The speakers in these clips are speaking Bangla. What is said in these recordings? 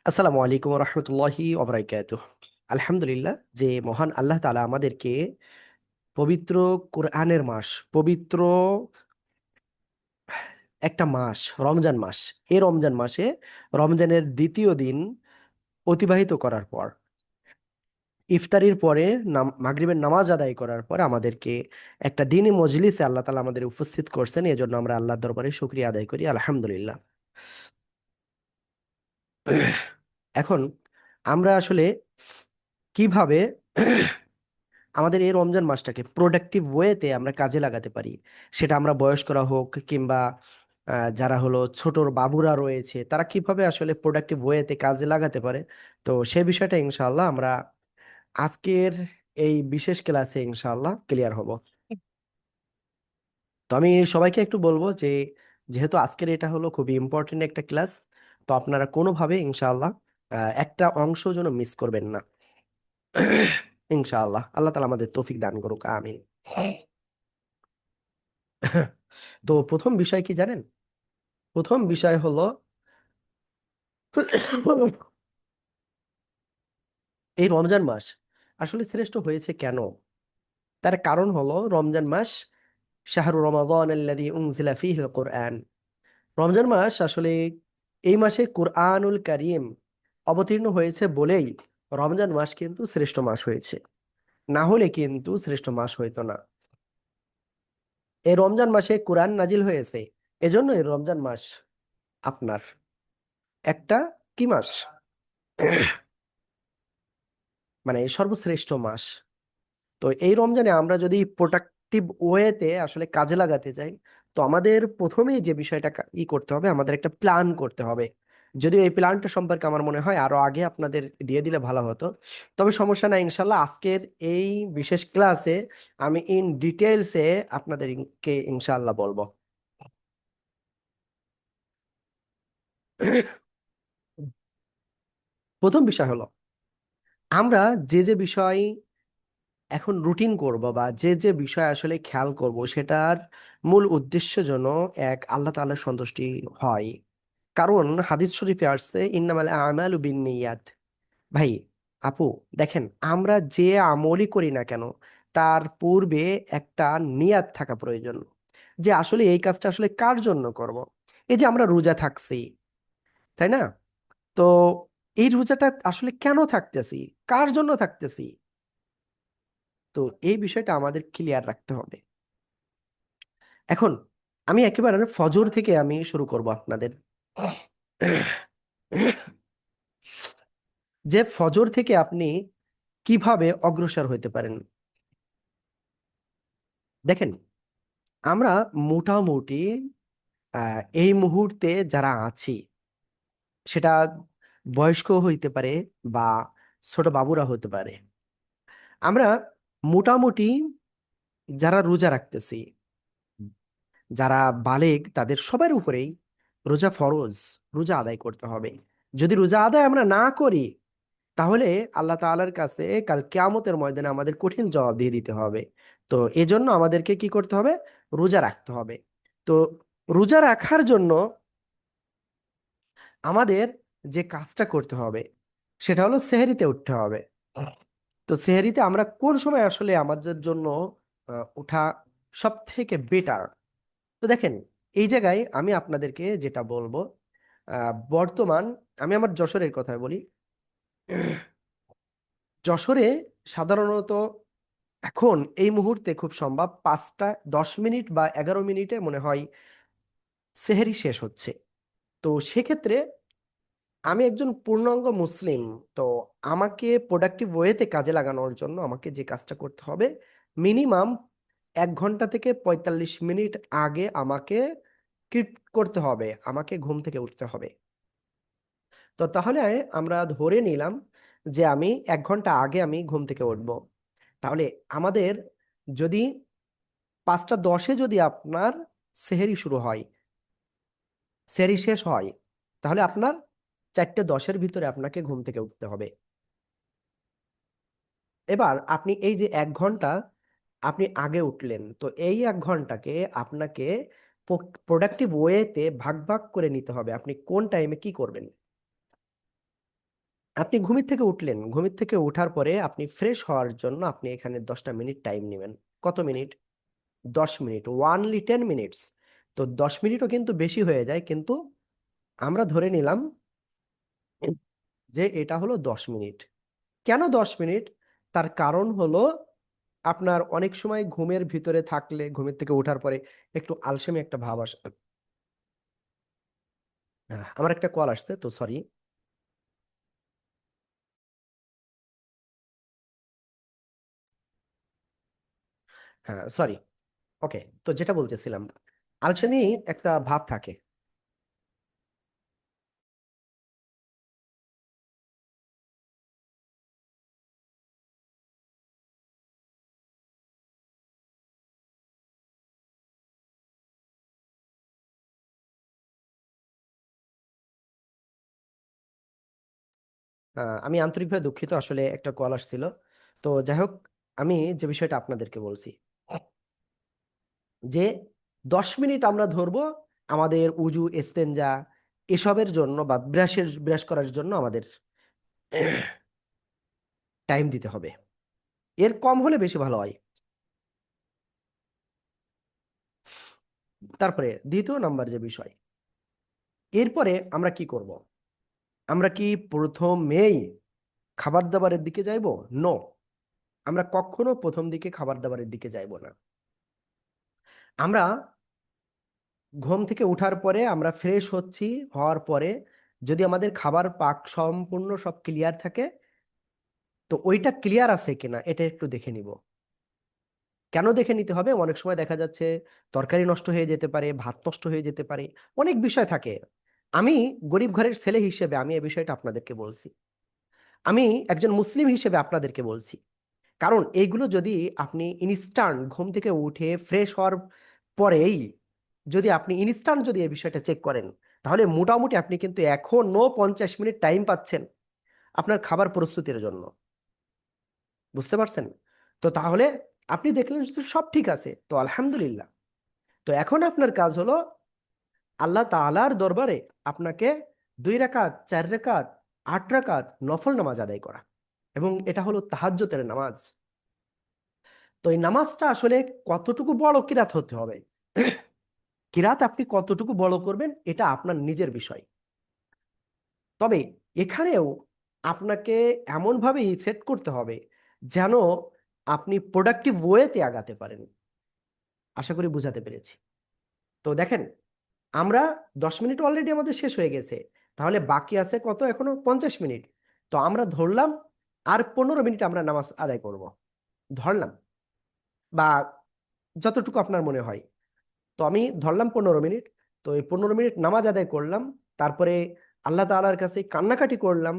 আসসালামু আলাইকুম রহমতুল্লাহি ওবরাকাতুহ। আলহামদুলিল্লাহ যে মহান আল্লাহ তাআলা আমাদেরকে পবিত্র কোরআনের মাস, পবিত্র একটা মাস, রমজান মাস। এই রমজান মাসে রমজানের দ্বিতীয় দিন অতিবাহিত করার পর, ইফতারির পরে মাগরিবের নামাজ আদায় করার পর আমাদেরকে একটা দিনী মজলিসে আল্লাহ তাআলা আমাদের উপস্থিত করছেন। এজন্য আমরা আল্লাহর দরবারে শুকরিয়া আদায় করি, আলহামদুলিল্লাহ। এখন আমরা আসলে কিভাবে আমাদের এই রমজান মাসটাকে প্রোডাক্টিভ ওয়েতে আমরা কাজে লাগাতে পারি, সেটা আমরা বয়স্করা হোক কিংবা যারা হলো ছোট বাবুরা রয়েছে, তারা কিভাবে আসলে প্রোডাক্টিভ ওয়েতে কাজে লাগাতে পারে। তো সে বিষয়টা ইনশাআল্লাহ আমরা আজকের এই বিশেষ ক্লাসে ইনশাআল্লাহ ক্লিয়ার হব। তো আমি সবাইকে একটু বলবো যে যেহেতু আজকের এটা হলো খুবই ইম্পর্টেন্ট একটা ক্লাস, তো আপনারা কোনোভাবে ইনশাআল্লাহ একটা অংশ যেন মিস করবেন না। ইনশাআল্লাহ আল্লাহ তাআলা আমাদের তৌফিক দান করুক, আমিন। তো প্রথম বিষয় কি জানেন? প্রথম বিষয় হলো এই রমজান মাস আসলে শ্রেষ্ঠ হয়েছে কেন? তার কারণ হলো রমজান মাস শাহরু রমাদান আল্লাযী উনজিলা ফীহিল কুরআন। রমজান মাস আসলে এই মাসে কুরআনুল কারীম অবতীর্ণ হয়েছে বলেই রমজান মাস কিন্তু শ্রেষ্ঠ মাস হয়েছে, না হলে কিন্তু শ্রেষ্ঠ মাস হইতো না। এই রমজান মাসে কোরআন নাজিল হয়েছে, এজন্য এই রমজান মাস আপনার একটা কি মাস, মানে সর্বশ্রেষ্ঠ মাস। তো এই রমজানে আমরা যদি প্রোডাক্টিভ ওয়েতে আসলে কাজে লাগাতে চাই, তো আমাদের প্রথমেই যে বিষয়টা করতে হবে, আমাদের একটা প্ল্যান করতে হবে। যদিও এই প্ল্যানটা সম্পর্কে আমার মনে হয় আরো আগে আপনাদের দিয়ে দিলে ভালো হতো, তবে সমস্যা নাই, ইনশাল্লাহ আজকের এই বিশেষ ক্লাসে আমি ইন ডিটেলসে আপনাদেরকে ইনশাল্লাহ বলবো। প্রথম বিষয় হলো আমরা যে যে বিষয় এখন রুটিন করব বা যে যে বিষয় আসলে খেয়াল করব, সেটার মূল উদ্দেশ্য যেন এক আল্লাহ তাআলার সন্তুষ্টি হয়। কারণ হাদিস শরীফে আসছে ইন্নামাল আমালু বিন্নিয়াত। ভাই, আপু, দেখেন, আমরা যে আমলই করি না কেন তার পূর্বে একটা নিয়াত থাকা প্রয়োজন, যে আসলে এই কাজটা আসলে কার জন্য করব। এই যে আমরা রোজা থাকছি, তাই না? তো এই রোজাটা আসলে কেন থাকতেছি, কার জন্য থাকতেছি? তো এই বিষয়টা আমাদের ক্লিয়ার রাখতে হবে। এখন আমি একেবারে ফজর থেকে আমি শুরু করব আপনাদের, যে ফজর থেকে আপনি কিভাবে অগ্রসর হতে পারেন। দেখেন, আমরা মোটামুটি এই মুহূর্তে যারা আছি, সেটা বয়স্ক হইতে পারে বা ছোট বাবুরা হতে পারে, আমরা মোটামুটি যারা রোজা রাখতেছি, যারা বালেগ, তাদের সবার উপরেই রোজা ফরজ, রোজা আদায় করতে হবে। যদি রোজা আদায় আমরা না করি, তাহলে আল্লাহ তাআলার কাছে কাল কিয়ামতের ময়দানে আমাদের কঠিন জবাব দিয়ে দিতে হবে। তো এজন্য আমাদেরকে কি করতে হবে? রোজা রাখতে হবে। তো রোজা রাখার জন্য আমাদের যে কাজটা করতে হবে, সেটা হলো সেহরিতে উঠতে হবে। তো সেহরিতে আমরা কোন সময় আসলে আমাদের জন্য ওঠা সব থেকে বেটার? তো দেখেন, এই জায়গায় আমি আপনাদেরকে যেটা বলবো, বর্তমান আমি আমার যশোরের কথা বলি। যশোরে সাধারণত এখন এই মুহূর্তে খুব সম্ভব 5টা 10 মিনিট বা 11 মিনিটে মনে হয় সেহেরি শেষ হচ্ছে। তো সেক্ষেত্রে আমি একজন পূর্ণাঙ্গ মুসলিম, তো আমাকে প্রোডাক্টিভ ওয়েতে কাজে লাগানোর জন্য আমাকে যে কাজটা করতে হবে, মিনিমাম 1 ঘন্টা থেকে 45 মিনিট আগে আমাকে কি করতে হবে? আমাকে ঘুম থেকে উঠতে হবে। তো তাহলে আমরা ধরে নিলাম যে আমি 1 ঘন্টা আগে আমি ঘুম থেকে উঠবো। তাহলে আমাদের যদি 5টা 10-এ যদি আপনার সেহেরি শুরু হয়, সেহেরি শেষ হয়, তাহলে আপনার 4টে 10-এর ভিতরে আপনাকে ঘুম থেকে উঠতে হবে। এবার আপনি এই যে 1 ঘন্টা আপনি আগে উঠলেন, তো এই 1 ঘন্টাকে আপনাকে প্রোডাক্টিভ ওয়েতে ভাগ ভাগ করে নিতে হবে, আপনি কোন টাইমে কি করবেন। আপনি ঘুমের থেকে উঠলেন, ঘুমের থেকে ওঠার পরে আপনি ফ্রেশ হওয়ার জন্য আপনি এখানে 10টা মিনিট টাইম নেবেন। কত মিনিট? 10 minute, only 10 minutes. তো 10 মিনিটও কিন্তু বেশি হয়ে যায়, কিন্তু আমরা ধরে নিলাম যে এটা হলো 10 মিনিট। কেন 10 মিনিট? তার কারণ হলো আপনার অনেক সময় ঘুমের ভিতরে থাকলে ঘুমের থেকে ওঠার পরে একটু আলসেমি একটা ভাব আসে। আমার একটা কল আসছে, তো সরি। হ্যাঁ, সরি। ওকে, তো যেটা বলতেছিলাম, আলসেমি একটা ভাব থাকে। আমি আন্তরিকভাবে দুঃখিত, আসলে একটা কল আসছিল। তো যাই হোক, আমি যে বিষয়টা আপনাদেরকে বলছি যে 10 মিনিট আমরা ধরবো আমাদের উজু, ইস্তেঞ্জা এসবের জন্য বা ব্রাশ করার জন্য আমাদের টাইম দিতে হবে। এর কম হলে বেশি ভালো হয়। তারপরে দ্বিতীয় নাম্বার যে বিষয়, এরপরে আমরা কি করব? আমরা কি প্রথমেই খাবার দাবারের দিকে যাইবো? নো, আমরা কখনো প্রথম দিকে খাবার দাবারের দিকে যাইব না। আমরা ঘুম থেকে ওঠার পরে আমরা ফ্রেশ হচ্ছি, হওয়ার পরে যদি আমাদের খাবার পাক সম্পূর্ণ সব ক্লিয়ার থাকে, তো ওইটা ক্লিয়ার আছে কিনা এটা একটু দেখে নিব। কেন দেখে নিতে হবে? অনেক সময় দেখা যাচ্ছে তরকারি নষ্ট হয়ে যেতে পারে, ভাত নষ্ট হয়ে যেতে পারে, অনেক বিষয় থাকে। আমি গরিব ঘরের ছেলে হিসেবে আমি এই বিষয়টা আপনাদেরকে বলছি। আমি একজন মুসলিম হিসেবে আপনাদেরকে বলছি। কারণ এইগুলো যদি আপনি ইনস্ট্যান্ট ঘুম থেকে উঠে ফ্রেশ হওয়ার পরেই যদি আপনি ইনস্ট্যান্ট যদি এই বিষয়টা চেক করেন, তাহলে মোটামুটি আপনি কিন্তু এখনো 50 মিনিট টাইম পাচ্ছেন আপনার খাবার প্রস্তুতির জন্য। বুঝতে পারছেন? তো তাহলে আপনি দেখলেন যে সব ঠিক আছে, তো আলহামদুলিল্লাহ। তো এখন আপনার কাজ হলো আল্লাহ তাআলার দরবারে আপনাকে 2 রাকাত, 4 রাকাত, 8 রাকাত নফল নামাজ আদায় করা, এবং এটা হলো তাহাজ্জুদের নামাজ। তো এই নামাজটা আসলে কতটুকু বড় কিরাত হতে হবে, কিরাত আপনি কতটুকু বড় করবেন এটা আপনার নিজের বিষয়। তবে এখানেও আপনাকে এমনভাবে সেট করতে হবে যেন আপনি প্রোডাক্টিভ ওয়েতে আগাতে পারেন। আশা করি বুঝাতে পেরেছি। তো দেখেন, আমরা 10 মিনিট অলরেডি আমাদের শেষ হয়ে গেছে, তাহলে বাকি আছে কত? এখনো 50 মিনিট। তো আমরা ধরলাম আর 15 মিনিট আমরা নামাজ আদায় করব, ধরলাম, বা যতটুকু আপনার মনে হয়। তো আমি ধরলাম 15 মিনিট। তো এই 15 মিনিট নামাজ আদায় করলাম, তারপরে আল্লাহ তাআলার কাছে কান্নাকাটি করলাম।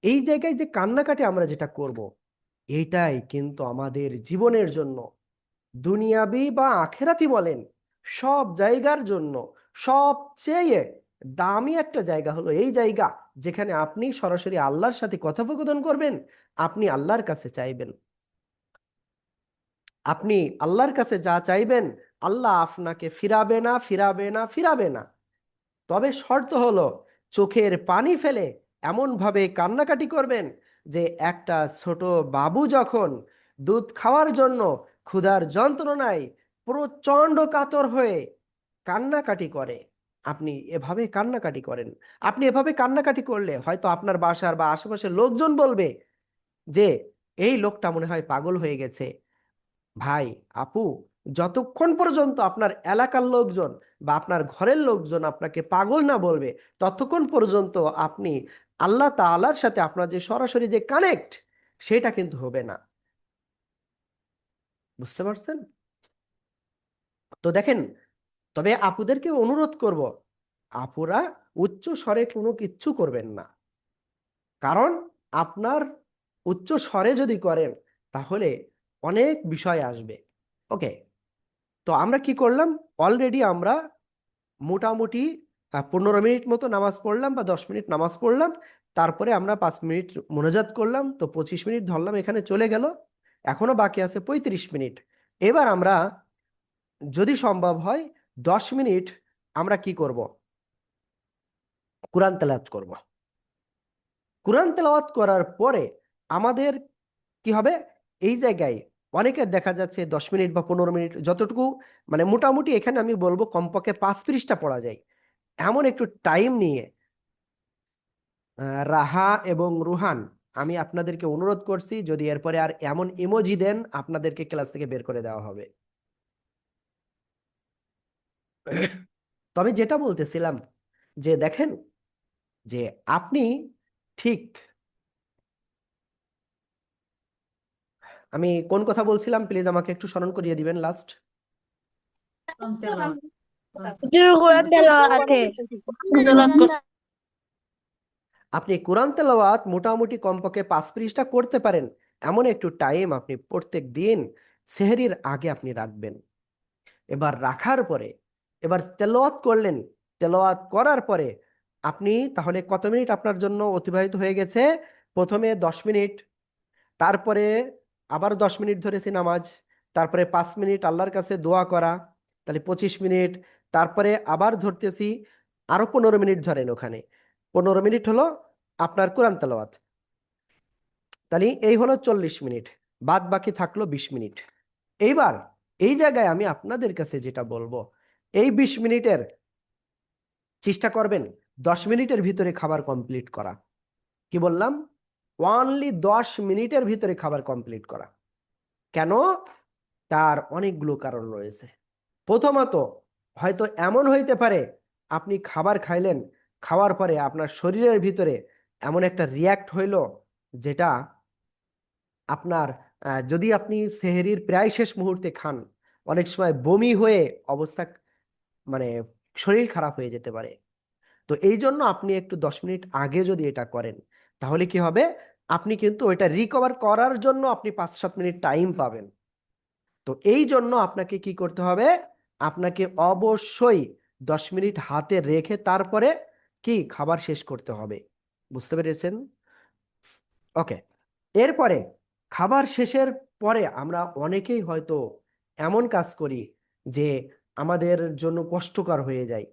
এই জায়গায় যে কান্নাকাটি আমরা যেটা করব, এইটাই কিন্তু আমাদের জীবনের জন্য, দুনিয়াবি বা আখেরাতি বলেন, সব জায়গার জন্য সবচেয়ে দামি একটা জায়গা হলো এই জায়গা, যেখানে আপনি সরাসরি আল্লাহর সাথে কথোপকথন করবেন। আপনি আল্লাহর কাছে চাইবেন, আপনি আল্লাহর কাছে যা চাইবেন আল্লাহ আপনাকে ফিরাবে না, ফিরাবে না, ফিরাবে না। তবে শর্ত হলো চোখের পানি ফেলে এমন ভাবে কান্নাকাটি করবেন যে একটা ছোট বাবু যখন দুধ খাওয়ার জন্য ক্ষুধার যন্ত্রণায় প্রচন্ড কাতর হয়ে কান্নাকাটি করে, আপনি এভাবে কান্নাকাটি করেন। আপনি এভাবে কান্নাকাটি করলে হয়তো আপনার বাসার বা আশেপাশের লোকজন বলবে যে এই লোকটা মনে হয় পাগল হয়ে গেছে। ভাই, আপু, যতক্ষণ পর্যন্ত আপনার এলাকার লোকজন বা আপনার ঘরের লোকজন আপনাকে পাগল না বলবে, ততক্ষণ পর্যন্ত আপনি আল্লাহ তাআলার সাথে আপনার যে সরাসরি যে কানেক্ট, সেটা কিন্তু হবে না। বুঝতে পারছেন? তো দেখেন, তবে আপুদেরকে অনুরোধ করব, আপুরা উচ্চ স্বরে কোনো কিচ্ছু করবেন না। কারণ আপনার উচ্চ স্বরে যদি করেন তাহলে অনেক বিষয় আসবে। ওকে, তো আমরা কি করলাম? অলরেডি আমরা মোটামুটি 15 মিনিট মতো নামাজ পড়লাম বা 10 মিনিট নামাজ পড়লাম। তারপরে আমরা 5 মিনিট মোনাজাত করলাম, তো 25 মিনিট ধরলাম এখানে চলে গেল। এখনো বাকি আছে 35 মিনিট। এবার আমরা যদি সম্ভব হয় 10 মিনিট আমরা কি করব? কোরআন তেলাওয়াত করব। কোরআন তেলাওয়াত করার পরে আমাদের কি হবে, এই জায়গায় অনেকের দেখা যাচ্ছে 10 মিনিট বা 15 মিনিট যতটুকু, মানে মোটামুটি এখানে আমি বলবো কমপক্ষে 5 পৃষ্ঠা পড়া যায়, এমন একটু টাইম নিয়ে রাহা এবং রুহান, আমি আপনাদেরকে অনুরোধ করছি যদি এরপরে আর এমন ইমোজি দেন আপনাদেরকে ক্লাস থেকে বের করে দেওয়া হবে। তবে যেটা বলতেছিলাম যে দেখেন, যে আপনি ঠিক, আমি কোন কথা বলছিলাম প্লিজ আমাকে একটু স্মরণ করিয়ে দিবেন লাস্ট। হুজুর কোরআন তেলাওয়াতে আপনি কোরআন তেলাওয়াত মোটামুটি কমপক্ষে 5 পৃষ্ঠা করতে পারেন, এমন একটু টাইম আপনি প্রত্যেক দিন সেহরির আগে আপনি রাখবেন। এবার রাখার পরে এবার তেলাওয়াত করলেন, তেলাওয়াত করার পরে আপনি তাহলে কত মিনিট আপনার জন্য অতিবাহিত হয়ে গেছে? প্রথমে 10 মিনিট, তারপরে আবার 10 মিনিট ধরেছি নামাজ, তারপরে 5 মিনিট আল্লাহর কাছে দোয়া করা, তাহলে 25 মিনিট, তারপরে আবার ধরতেছি আরো 15 মিনিট ধরেন, ওখানে 15 মিনিট হলো আপনার কোরআন তেলাওয়াত, তাহলে এই হলো 40 মিনিট, বাদ বাকি থাকলো 20 মিনিট। এইবার এই জায়গায় আমি আপনাদের কাছে যেটা বলবো, এই 20 মিনিটের চেষ্টা করবেন 10 মিনিটের ভিতরে খাবার কমপ্লিট করা। কি বললাম? অনলি 10 মিনিটের ভিতরে খাবার কমপ্লিট করা। কেন? তার অনেকগুলো কারণ রয়েছে। প্রথমত, হয়তো এমন হইতে পারে আপনি খাবার খাইলেন, খাওয়ার পরে আপনার শরীরের ভিতরে এমন একটা রিয়াক্ট হইল যেটা আপনার, যদি আপনি সেহরির প্রায় শেষ মুহূর্তে খান, অনেক সময় বমি হয়ে অবস্থা, মানে শরীর খারাপ হয়ে যেতে পারে। তো এই জন্য আপনি একটু 10 মিনিট আগে যদি এটা করেন, তাহলে কি হবে, আপনি কিন্তু ওইটা রিকভার করার জন্য আপনি 5-7 মিনিট টাইম পাবেন। তো এই জন্য আপনাকে কি করতে হবে, আপনাকে অবশ্যই 10 মিনিট হাতে রেখে তারপরে কি খাবার শেষ করতে হবে। বুঝতে পেরেছেন? ওকে। এরপরে খাবার শেষের পরে আমরা অনেকেই হয়তো এমন কাজ করি যে আমাদের জন্য কষ্টকর হয়ে যায়।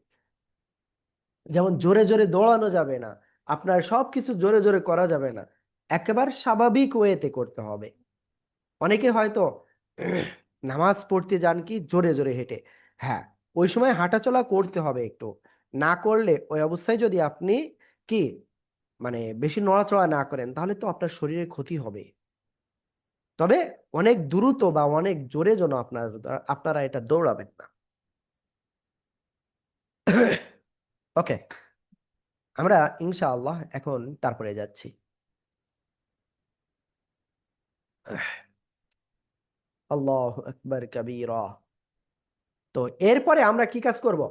যেমন জোরে জোরে দৌড়ানো যাবে না, আপনার সবকিছু জোরে জোরে করা যাবে না, একেবারে স্বাভাবিক ওয়েতে করতে হবে। অনেকে হয়তো নামাজ পড়তে যান কি জোরে জোরে হেঁটে, হ্যাঁ, ওই সময় হাঁটাচলা করতে হবে একটু, না করলে ওই অবস্থায় যদি আপনি কি, মানে বেশি নড়াচড়া না করেন তাহলে তো আপনার শরীরের ক্ষতি হবে। তবে অনেক দ্রুত বা অনেক জোরে যেন আপনারা এটা দৌড়াবেন না। ওকে, আমরা ইনশাআল্লাহ এখন তারপরে যাচ্ছি। আল্লাহু আকবার কাবীরা। তো এরপরে আমরা কি কাজ করব?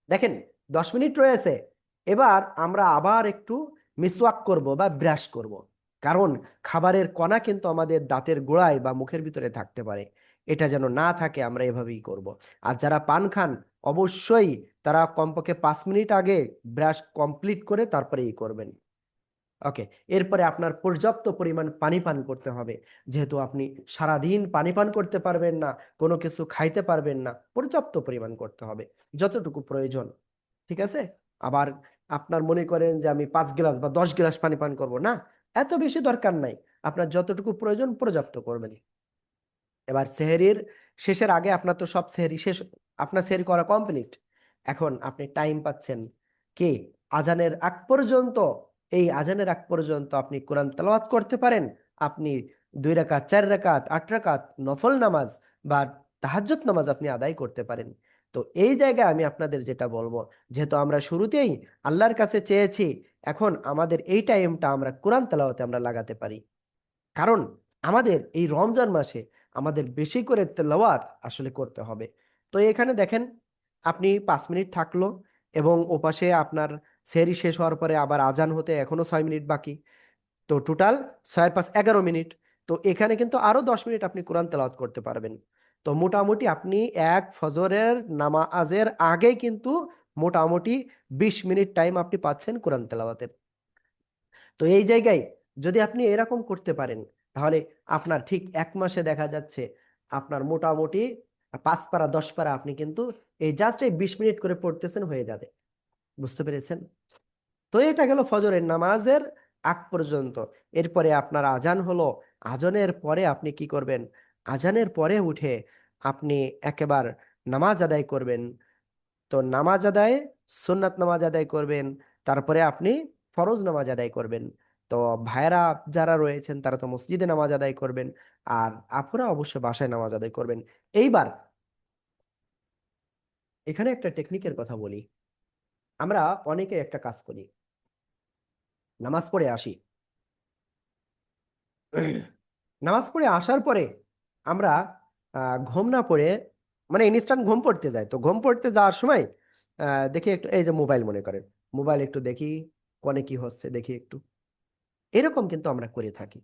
দেখেন, 10 মিনিট রয়েছে, এবার আমরা আবার একটু মিসওয়াক করব বা ব্রাশ করব। কারণ খাবারের কণা কিন্তু আমাদের দাঁতের গোড়ায় বা মুখের ভিতরে থাকতে পারে, এটা যেন না থাকে আমরা এভাবেই করব। আর যারা পান খান অবশ্যই তারা কমপক্ষে 5 মিনিট আগে ব্রাশ কমপ্লিট করে তারপরেই করবেন। ওকে। এরপরে আপনার পর্যাপ্ত পরিমাণ পানি পান করতে হবে, যেহেতু আপনি সারাদিন পানি পান করতে পারবেন না, কোনো কিছু খাইতে পারবেন না, পর্যাপ্ত পরিমাণ করতে হবে যতটুকু প্রয়োজন। ঠিক আছে? আবার আপনার মনে করেন যে আমি 5 গ্লাস বা 10 গ্লাস পানি পান করব না, এত বেশি দরকার নাই, আপনার যতটুকু প্রয়োজন পর্যাপ্ত করবেন। এবার সেহরির শেষের আগে আপনার তো সব সেহরি শেষ, আপনার সেহরি করা কমপ্লিট, এখন আপনি টাইম পাচ্ছেন কি আজানের আগ পর্যন্ত। এই আজানের আগ পর্যন্ত আপনি কোরআন তেলাওয়াত করতে পারেন, আপনি 2 রাকাত 4 রাকাত 8 রাকাত নফল নামাজ বা তাহাজ্জুদ নামাজ আপনি আদায় করতে পারেন। তো এই জায়গায় আমি আপনাদের যেটা বলবো, যেহেতু আমরা শুরুতেই আল্লাহর কাছে চেয়েছি, এখন আমাদের এই টাইমটা আমরা কোরআন তেলাওয়াতে আমরা লাগাতে পারি। কারণ আমাদের এই রমজান মাসে আমাদের বেশি করে তেলাওয়াত আসলে করতে হবে। তো এখানে দেখেন, আপনি 5 মিনিট থাকলো এবং ওপাশে আপনার সেহরি শেষ হওয়ার পরে আবার আজান হতে এখনো 6 মিনিট বাকি, তো টোটাল 6 আর 5 11 মিনিট। তো এখানে কিন্তু আরো 10 মিনিট আপনি কোরআন তেলাওয়াত করতে পারবেন। তো মোটামুটি আপনি এক ফজরের নামাজের আগে কিন্তু মোটামুটি 20 মিনিট টাইম আপনি পাচ্ছেন কোরআন তেলাওয়াতের। তো এই জায়গায় যদি আপনি এরকম করতে পারেন, তাহলে আপনার ঠিক 1 মাসে দেখা যাচ্ছে আপনার মোটামুটি 5 পারা 10 পারা আপনি কিন্তু এই জাস্ট এই 20 মিনিট করে পড়তেছেন হয়ে যাবে। বুঝতে পেরেছেন? তো এটা গেল ফজরের নামাজের আগ পর্যন্ত। এরপরে আপনার আজান হলো, আজানের পরে আপনি কি করবেন? আজানের পরে উঠে আপনি একেবার নামাজ আদায় করবেন। তো নামাজ আদায়, সুন্নাত নামাজ আদায় করবেন, তারপরে আপনি ফরজ নামাজ আদায় করবেন। তো ভাইরা যারা রয়েছেন তারা তো মসজিদে নামাজ আদায় করবেন, আর আপুরা অবশ্যই বাসায় নামাজ আদায় করবেন। এইবার এখানে একটা টেকনিকের কথা বলি। আমরা অনেকে একটা কাজ করি, নামাজ পড়ে আসি, নামাজ পড়ে আসার পরে আমরা ঘুম না পড়ে, মানে ইনস্ট্যান্ট ঘুম পড়তে যাই। তো ঘুম পড়তে যাওয়ার সময় দেখি একটু, এই যে মোবাইল মনে করেন, মোবাইল একটু দেখি, কোনে কি হচ্ছে দেখি একটু, এরকম কিন্তু আমরা করে থাকি।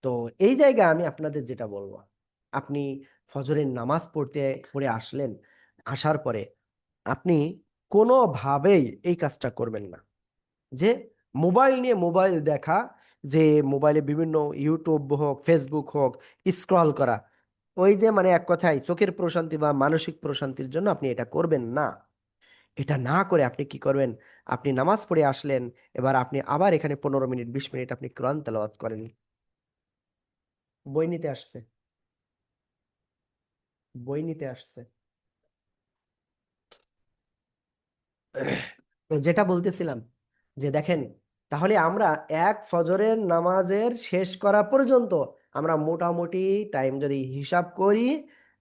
তো এই জায়গায় আমি আপনাদের যেটা বলবো, আপনি ফজরের নামাজ পড়ে আসলেন, আসার পরে আপনি কোনোভাবেই এই কাজটা করবেন না যে মোবাইল নিয়ে মোবাইল দেখা, যে মোবাইলে বিভিন্ন ইউটিউব হোক, ফেসবুক হোক, স্ক্রল করা, ওই যে মানে এক কথায় চোখের প্রশান্তি বা মানসিক প্রশান্তির জন্য আপনি এটা করবেন না। এটা না করে আপনি কি করবেন? আপনি নামাজ পড়ে আসলেন, এবার আপনি আবার এখানে 15 মিনিট 20 মিনিট আপনি কোরআন তেলাওয়াত করেন। বই নিতে আসছে, বই নিতে আসছে। তো যেটা বলতেছিলাম, যে দেখেন, তাহলে আমরা এক ফজরের নামাজের শেষ করা পর্যন্ত আমরা মোটামুটি টাইম যদি হিসাব করি,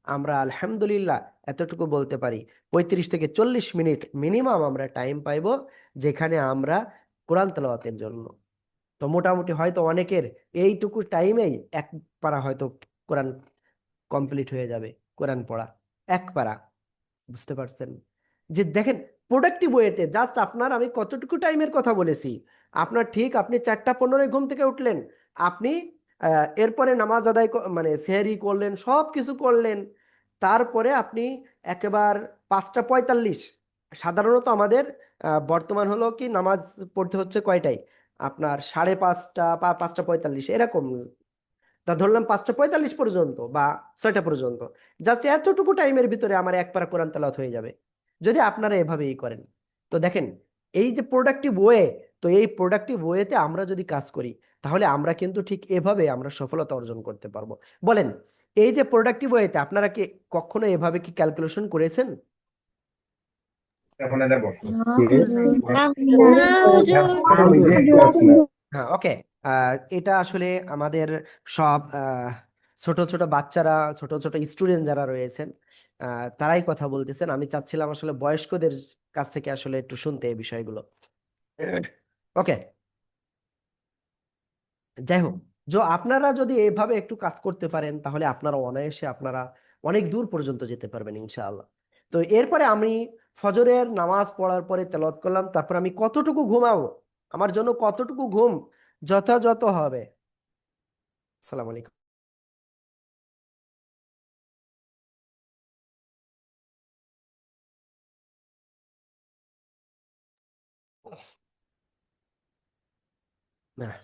আমরা আলহামদুলিল্লাহ এতটুকু বলতে পারি, 35 থেকে 40 মিনিট মিনিমাম আমরা টাইম পাইবো, যেখানে আমরা কোরআন তেলাওয়াতের জন্য। তো মোটামুটি হয়তো অনেকের এইটুকু টাইমেই এক পারা হয়তো কোরআন কমপ্লিট হয়ে যাবে, কোরআন পড়া এক পারা। বুঝতে পারছেন? যে দেখেন, প্রোডাক্টিভ ওয়েতে জাস্ট আপনার আমি কতটুকু টাইমের কথা বলেছি। আপনার ঠিক আপনি 4টা 15 ঘুম থেকে উঠলেন, আপনি এরপরে নামাজ আদায় মানে সেহরি করলেন, সব কিছু করলেন, তারপরে আপনি একেবার 5টা 45, সাধারণত আমাদের বর্তমান হলো কি নামাজ পড়তে হচ্ছে কয়টায়, আপনার 5:30 বা 5টা 45 এরকম। তা ধরলাম 5টা 45 পর্যন্ত বা 6টা পর্যন্ত, জাস্ট এতটুকু টাইমের ভিতরে আমার এক পারা কোরআন তেলাওয়াত হয়ে যাবে, যদি আপনারা এভাবেই করেন। তো দেখেন, এই যে প্রোডাক্টিভ ওয়ে, তো এই প্রোডাক্টিভ ওয়েতে আমরা যদি কাজ করি, তাহলে আমরা কিন্তু ঠিক এভাবে আমরা সফলতা অর্জন করতে পারবো। বলেন, এই যে প্রোডাক্টিভ ওয়েতে আপনারা কি কখনো এভাবে কি ক্যালকুলেশন করেছেন? না হুজুর। হ্যাঁ, ওকে। এটা আসলে আমাদের সব ছোট ছোট বাচ্চারা, ছোট ছোট স্টুডেন্ট যারা রয়েছেন, তারাই কথা বলতেছেন। আমি চাচ্ছিলাম আসলে বয়স্কদের কাছ থেকে আসলে একটু শুনতে এই বিষয়গুলো। ওকে, যাই হোক, আপনারা যদি এভাবে একটু কাজ করতে পারেন, তাহলে আপনারা অনায়াসে আপনারা অনেক দূর পর্যন্ত যেতে পারবেন ইনশাআল্লাহ। তো এরপরে আমি ফজরের নামাজ পড়ার পরে তেলাওয়াত করলাম, তারপর আমি কতটুকু ঘুমাবো, আমার জন্য কতটুকু ঘুম যথাযথ হবে। আসসালামু আলাইকুম।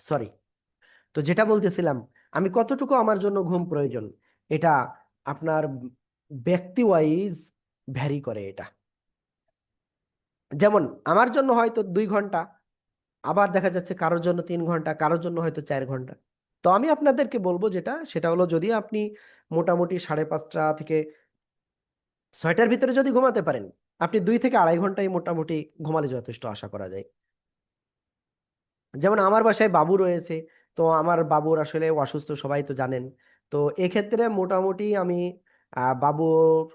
সরি। তো যেটা বলতেছিলাম, আমি কতটুকু আমার জন্য ঘুম প্রয়োজন, এটা আপনার ব্যক্তি ওয়াইজ ভ্যারি করে এটা। যেমন আমার জন্য হয়তো 2 ঘন্টা, আবার দেখা যাচ্ছে কারোর জন্য 3 ঘন্টা, কারোর জন্য হয়তো 4 ঘন্টা। তো আমি আপনাদেরকে বলবো যেটা, সেটা হলো যদি আপনি মোটামুটি 5:30 থেকে 6টার ভিতরে যদি ঘুমাতে পারেন, আপনি 2 থেকে আড়াই ঘন্টায় মোটামুটি ঘুমালে যথেষ্ট আশা করা যায়। যেমন আমার বাসায় বাবু রয়েছে, তো আমার বাবুর আসলে অসুস্থ, সবাই তো জানেন। তো এক্ষেত্রে মোটামুটি আমি বাবুর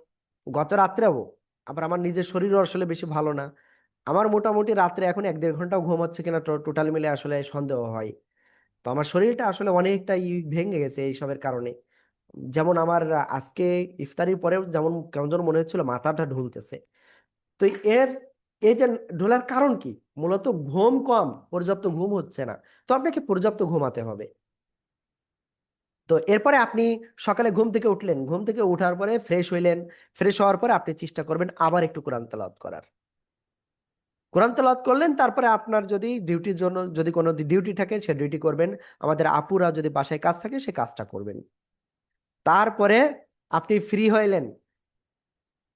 গত রাত্রেও, আবার আমার নিজের শরীরও আসলে বেশি ভালো না, আমার মোটামুটি রাত্রে এখন 1-1.5 ঘন্টাও ঘুম হচ্ছে কিনা টোটাল মিলে আসলে সন্দেহ হয়। তো আমার শরীরটা আসলে অনেকটাই ভেঙে গেছে এইসবের কারণে। যেমন আমার আজকে ইফতারির পরেও যেমন কেমন যেন মনে হচ্ছিল মাথাটা ঢুলতেছে। তো এর এই যে ঢোলার কারণ কি? মূলত ঘুম কম, পর্যাপ্ত ঘুম হচ্ছে না। তো আপনাকে পর্যাপ্ত ঘুমাতে হবে। তো এরপরে আপনি সকালে ঘুম থেকে উঠলেন, ঘুম থেকে উঠার পরে ফ্রেশ হইলেন, ফ্রেশ হওয়ার পরে আপনি চেষ্টা করবেন আবার একটু কোরআন তেলাওয়াত করার। কোরআন তেলাওয়াত করলেন, তারপরে আপনার যদি ডিউটির জন্য যদি কোনো ডিউটি থাকে সে ডিউটি করবেন, আমাদের আপুরা যদি বাসায় কাজ থাকে সে কাজটা করবেন। তারপরে আপনি ফ্রি হইলেন,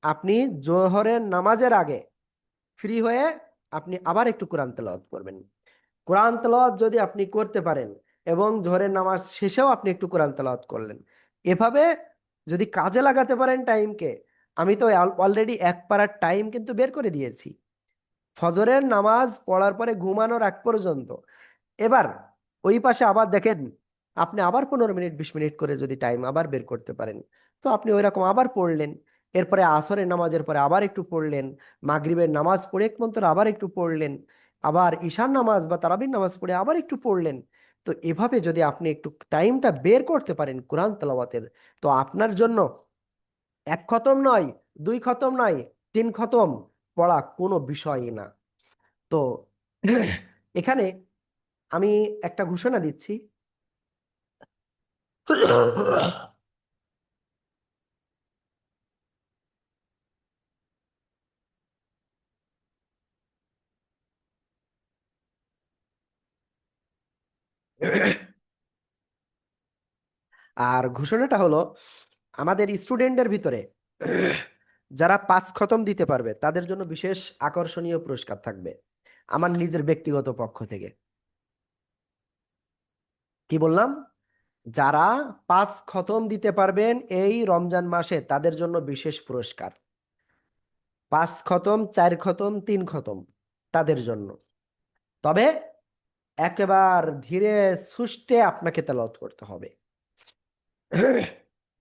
আপনি জোহরের নামাজের আগে ফ্রি হয়ে আপনি আবার একটু কোরআন তেলাওয়াত করবেন। কোরআন তেলাওয়াত যদি আপনি করতে পারেন এবং জোহরের নামাজ শেষেও আপনি একটু কোরআন তেলাওয়াত করলেন, এভাবে যদি কাজে লাগাতে পারেন টাইমকে, আমি তো অলরেডি এক পারার টাইম কিন্তু বের করে দিয়েছি ফজরের নামাজ পড়ার পরে ঘুমানোর আগ পর্যন্ত। এবার ওই পাশে আবার দেখেন, আপনি আবার 15 মিনিট 20 মিনিট করে যদি টাইম আবার বের করতে পারেন, তো আপনি ওই রকম আবার পড়লেন। এরপরে আসরের নামাজের পরে আবার একটু পড়লেন, মাগরিবের নামাজ পড়ে এক মন্তর আবার একটু পড়লেন, আবার ঈশার নামাজ বা তারাবির নামাজ পড়ে আবার একটু পড়লেন। তো এভাবে যদি আপনি একটু টাইমটা বের করতে পারেন কোরআন তেলাওয়াতের, তো আপনার জন্য এক খতম নয়, দুই খতম নয়, তিন খতম পড়া কোনো বিষয়ই না। তো এখানে আমি একটা ঘোষণা দিচ্ছি। আর ঘোষণাটা হলো, আমাদের স্টুডেন্টদের ভিতরে যারা 5 খতম দিতে পারবে তাদের জন্য বিশেষ আকর্ষণীয় পুরস্কার থাকবে আমার নিজের ব্যক্তিগত পক্ষ থেকে। কি বললাম? যারা 5 খতম দিতে পারবেন এই রমজান মাসে তাদের জন্য বিশেষ পুরস্কার। 5 খতম, 4 খতম, 3 খতম তাদের জন্য। তবে একেবারে ধীরে সুস্থে আপনাকে তেলাওয়াত করতে হবে।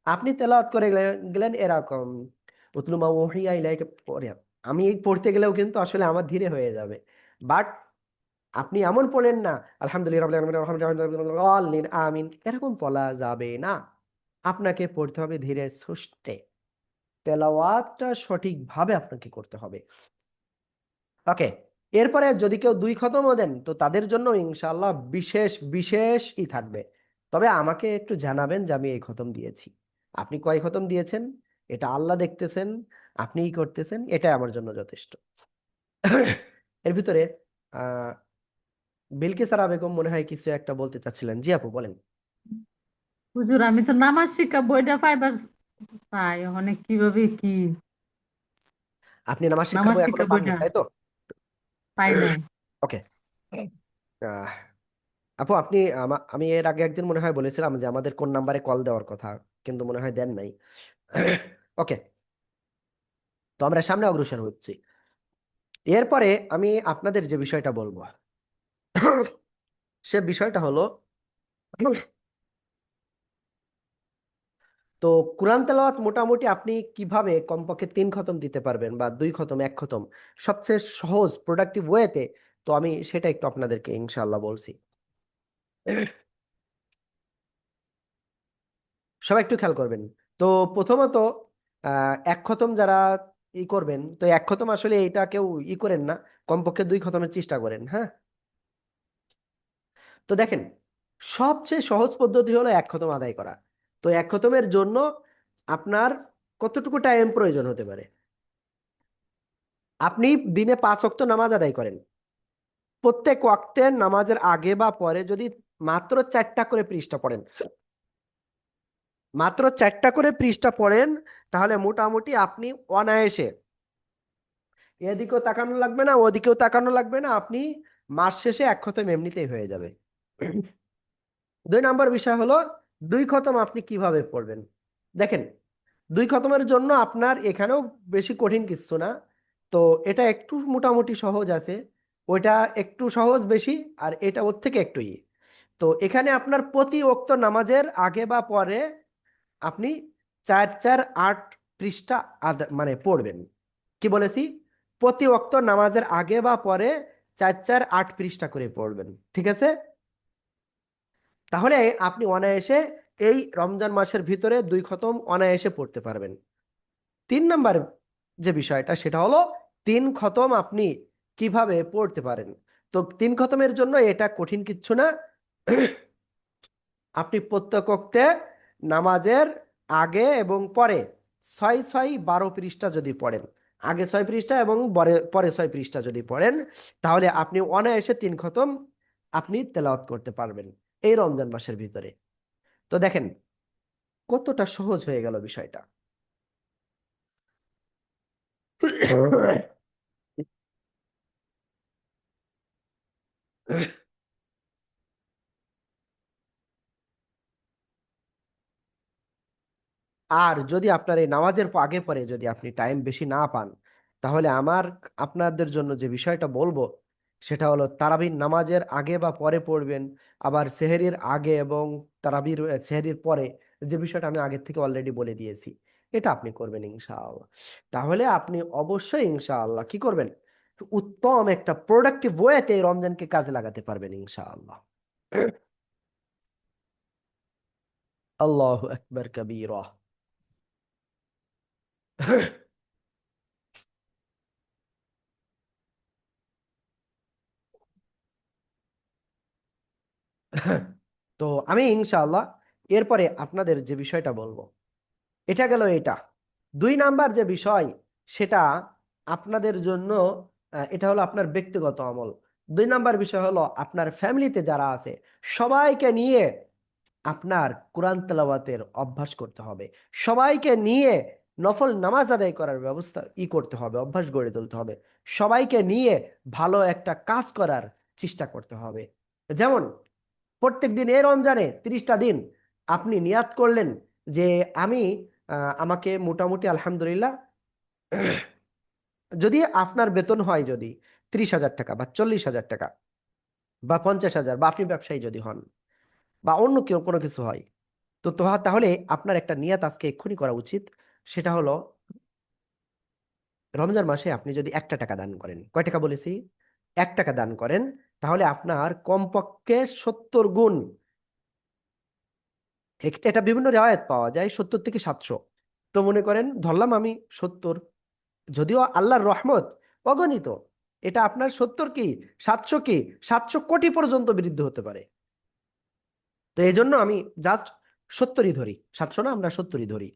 আপনি তেলাওয়াত করে গেলেন এরকম, উতলু মা ওহিয়া ইলাইকা পড়ে, আমি এই পড়তে গেলেও কিন্তু আসলে আমার ধীরে হয়ে যাবে। বাট আপনি এমন পড়েন না, আলহামদুলিল্লাহ রাব্বিল আলামিন আলহামদুলিল্লাহ আমিন, এরকম বলা যাবে না। আপনাকে পড়তে হবে ধীরে সুস্থে, তেলাওয়াতটা সঠিকভাবে আপনাকে করতে হবে। ওকে। এরপরে যদি কেউ 2 খতমও দেন তো তাদের জন্য ইনশাআল্লাহ বিশেষ বিশেষ থাকবে। তবে আমাকে একটু জানাবেন যে আমি এই খতম দিয়েছি। আপনি কয় খতম দিয়েছেন এটা আল্লাহ দেখতেছেন, আপনিই করতেছেন, এটা আমার জন্য যথেষ্ট। এর ভিতরে আহ বিলকিস বেগম মনে হয় কিছু একটা বলতে চাচ্ছিলেন। জি আপু বলেন। হুজুর, আমি তো নামাজ শিক্ষা বইটা পাইবার চাই, অনেক কিভাবে কি আপনি নামাজ শিক্ষা নামাজ বই এখনো শিক্ষা পাননি বইটা তাই তো? পাই নাই। ওকে। আপু আপনি আমি এর আগে একদিন মনে হয় বলেছিলাম যে আমাদের কোন নাম্বারে কল দেওয়ার কথা, কিন্তু মনে হয় দেন নাই। ওকে। তো আমরা সামনে অগ্রসর হচ্ছি। এরপরে আমি আপনাদের যে বিষয়টা বলবো সে বিষয়টা হলো, তো কোরআন তেলাওয়াত মোটামুটি আপনি কিভাবে কমপক্ষে 3 খতম দিতে পারবেন বা 2 খতম, 1 খতম সবচেয়ে সহজ প্রোডাক্টিভ ওয়েতে, তো আমি সেটা একটু আপনাদেরকে ইনশাআল্লাহ বলছি। সবাই একটু খেয়াল করবেন। তো প্রথমত 1 খতম যারা করবেন, তো 1 খতম আসলে এটা কেউ করেন না, কমপক্ষে 2 খতমের চেষ্টা করেন, হ্যাঁ। তো দেখেন, সবচেয়ে সহজ পদ্ধতি হলো 1 খতম আদায় করা। তো 1 খতমের জন্য আপনার কতটুকু টাইম প্রয়োজন হতে পারে? আপনি দিনে 5 ওয়াক্ত নামাজ আদায় করেন, প্রত্যেক ওয়াক্তের নামাজের আগে বা পরে যদি মাত্র 4টা করে পৃষ্ঠা পড়েন, মাত্র 4টা করে পৃষ্ঠা পড়েন, তাহলে মোটামুটি আপনি অনায়াসে, এদিকেও তাকানো লাগবে না ওদিকেও তাকানো লাগবে না, আপনি মাস শেষে 1 খতম এমনিতেই হয়ে যাবে। 2 নম্বর বিষয় হলো 2 খতম আপনি কিভাবে পড়বেন। দেখেন, 2 খতমের জন্য আপনার এখানেও বেশি কঠিন কিছু না। তো এটা একটু মোটামুটি সহজ আছে, ওইটা একটু সহজ বেশি, আর এটা ওর থেকে একটু তো এখানে আপনার প্রতি ওক্ত নামাজের আগে বা পরে আপনি 4 4 8 পৃষ্ঠা মানে পড়বেন। কি বলেছি? প্রতি ওয়াক্ত নামাজের আগে বা পরে 4 4 8 পৃষ্ঠা করে পড়বেন, ঠিক আছে? তাহলে আপনি অনায়াসে এই রমজান মাসের ভিতরে 2 খতম অনায়াসে পড়তে পারবেন। 3 নম্বর যে বিষয়টা সেটা হলো 3 খতম আপনি কিভাবে পড়তে পারেন। তো 3 খতমের জন্য এটা কঠিন কিচ্ছু না। আপনি প্রত্যেক ওক্তে নামাজের আগে এবং পরে 6 6 12 পৃষ্ঠা যদি পড়েন, আগে 6 পৃষ্ঠা এবং পরে পরে 6 পৃষ্ঠা যদি পড়েন, তাহলে আপনি অনায়াসে 3 খতম আপনি তেলাওয়াত করতে পারবেন এই রমজান মাসের ভিতরে। তো দেখেন কতটা সহজ হয়ে গেল বিষয়টা। আর যদি আপনার এই নামাজের আগে পরে যদি আপনি টাইম বেশি না পান, তাহলে আমার আপনাদের জন্য যে বিষয়টা বলবো সেটা হলো তারাবির নামাজের আগে বা পরে পড়বেন। আবার সেহরির আগে এবং তারাবির সেহরির পরে, যে বিষয়টা আমি আগের থেকে অলরেডি বলে দিয়েছি, এটা আপনি করবেন ইনশাআল্লাহ। তাহলে আপনি অবশ্যই ইনশাআল্লাহ কি করবেন, উত্তম একটা প্রোডাক্টিভ ওয়েতে এই রমজানকে কাজে লাগাতে পারবেন ইনশাআল্লাহ। আল্লাহু আকবার কবীরা। তো আমি ইনশাআল্লাহ এরপরে আপনাদের যে বিষয়টা বলবো, এটা গেল এটা। 2 নাম্বার যে বিষয়, সেটা আপনাদের জন্য এটা হলো আপনার ব্যক্তিগত আমল। 2 নাম্বার বিষয় হলো আপনার ফ্যামিলিতে যারা আছে সবাইকে নিয়ে আপনার কোরআন তেলাওয়াতের অভ্যাস করতে হবে। সবাইকে নিয়ে নফল নামাজ আদায় করার ব্যবস্থা করতে হবে, অভ্যাস গড়ে তুলতে হবে। সবাইকে নিয়ে ভালো একটা কাজ করার চেষ্টা করতে হবে। যেমন প্রত্যেক দিন এই রমজানে 30টা দিন আপনি নিয়াত করলেন যে আমি আমাকে মোটামুটি আলহামদুলিল্লাহ, যদি আপনার বেতন হয় যদি 30,000 টাকা বা 40,000 টাকা বা 50,000, বা আপনি ব্যবসায়ী যদি হন বা অন্য কেউ কোনো কিছু হয়, তো তাহলে আপনার একটা নিয়াত আজকে এক্ষুনি করা উচিত। সেটা হলো রমজান মাসে আপনি যদি 1টা টাকা দান করেন, কয় টাকা বলেছি, 1 টাকা দান করেন, তাহলে আপনার কমপক্ষে 70 গুণ, এটা বিভিন্ন রেওয়ায়েত পাওয়া যায় 70 থেকে 700। তো মনে করেন ধরলাম আমি 70, যদিও আল্লাহর রহমত অগণিত, এটা আপনার 70 কি 700 কি 700 কোটি পর্যন্ত বৃদ্ধি হতে পারে। তো এই জন্য আমি জাস্ট 70ই ধরি, 700 না, আমরা 70ই ধরি।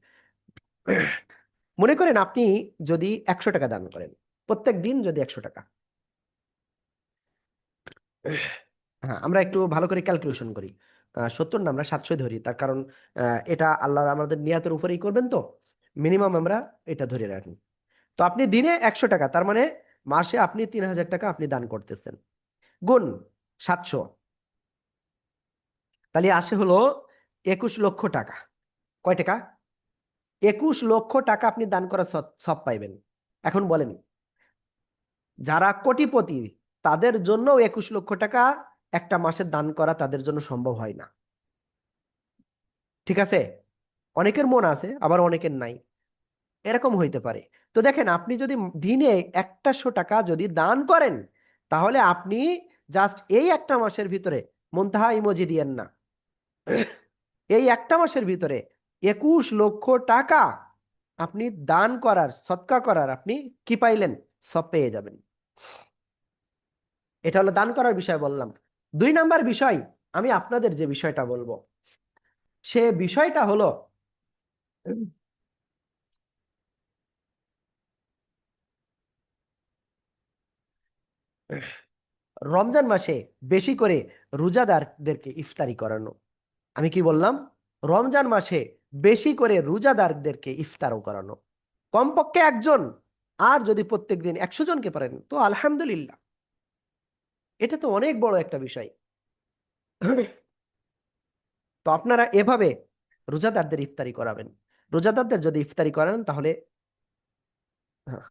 মনে করেন আপনি যদি 100 টাকা দান করেন, প্রত্যেক দিন যদি 100 টাকা, হ্যাঁ আমরা একটু ভালো করে ক্যালকুলেশন করি। 70 না, আমরা 700 ধরি, তার কারণ এটা আল্লাহর আমাদের নিয়াতের উপরেই করবেন, তো মিনিমাম আমরা এটা ধরে রাখি। তো আপনি দিনে 100 টাকা, তার মানে মাসে আপনি 3,000 টাকা আপনি দান করতেছেন, গুণ 700, তাহলে আসে হলো 21 লক্ষ টাকা। কয় টাকা? 21 লক্ষ টাকা আপনি দান করা সব পাইবেন। এখন বলেন, যারা কোটিপতি তাদের জন্য 21 লক্ষ টাকা একটা মাসে দান করা তাদের জন্য সম্ভব হয় না। ঠিক আছে, অনেকের মন আছে আবার অনেকের নাই, এরকম হইতে পারে। তো দেখেন, আপনি যদি দিনে 100 টাকা যদি দান করেন, তাহলে আপনি জাস্ট এই একটা মাসের ভিতরে, মুনতাহা ইমোজি দিয়েন না, এই একটা মাসের ভিতরে 21 লক্ষ টাকা আপনি দান করার, সৎকা করার আপনি কি পাইলেন, সব পেয়ে যাবেন। এটা হলো দান করার বিষয় বললাম। 2 নাম্বার বিষয়, আমি আপনাদের যে বিষয়টা বলবো সে বিষয়টা হলো রমজান মাসে বেশি করে রোজাদারদেরকে ইফতারি করানো। আমি কি বললাম, রমজান মাসে বেশি করে রোজাদারদেরকে ইফতারও করানো, কমপক্ষে একজন। আর যদি প্রত্যেক দিন 100 জনকে পারেন তো আলহামদুলিল্লাহ, এটা তো অনেক বড় একটা বিষয়। তো আপনারা এভাবে রোজাদারদের ইফতারি করাবেন। রোজাদারদের যদি ইফতারি করান তাহলে, হ্যাঁ,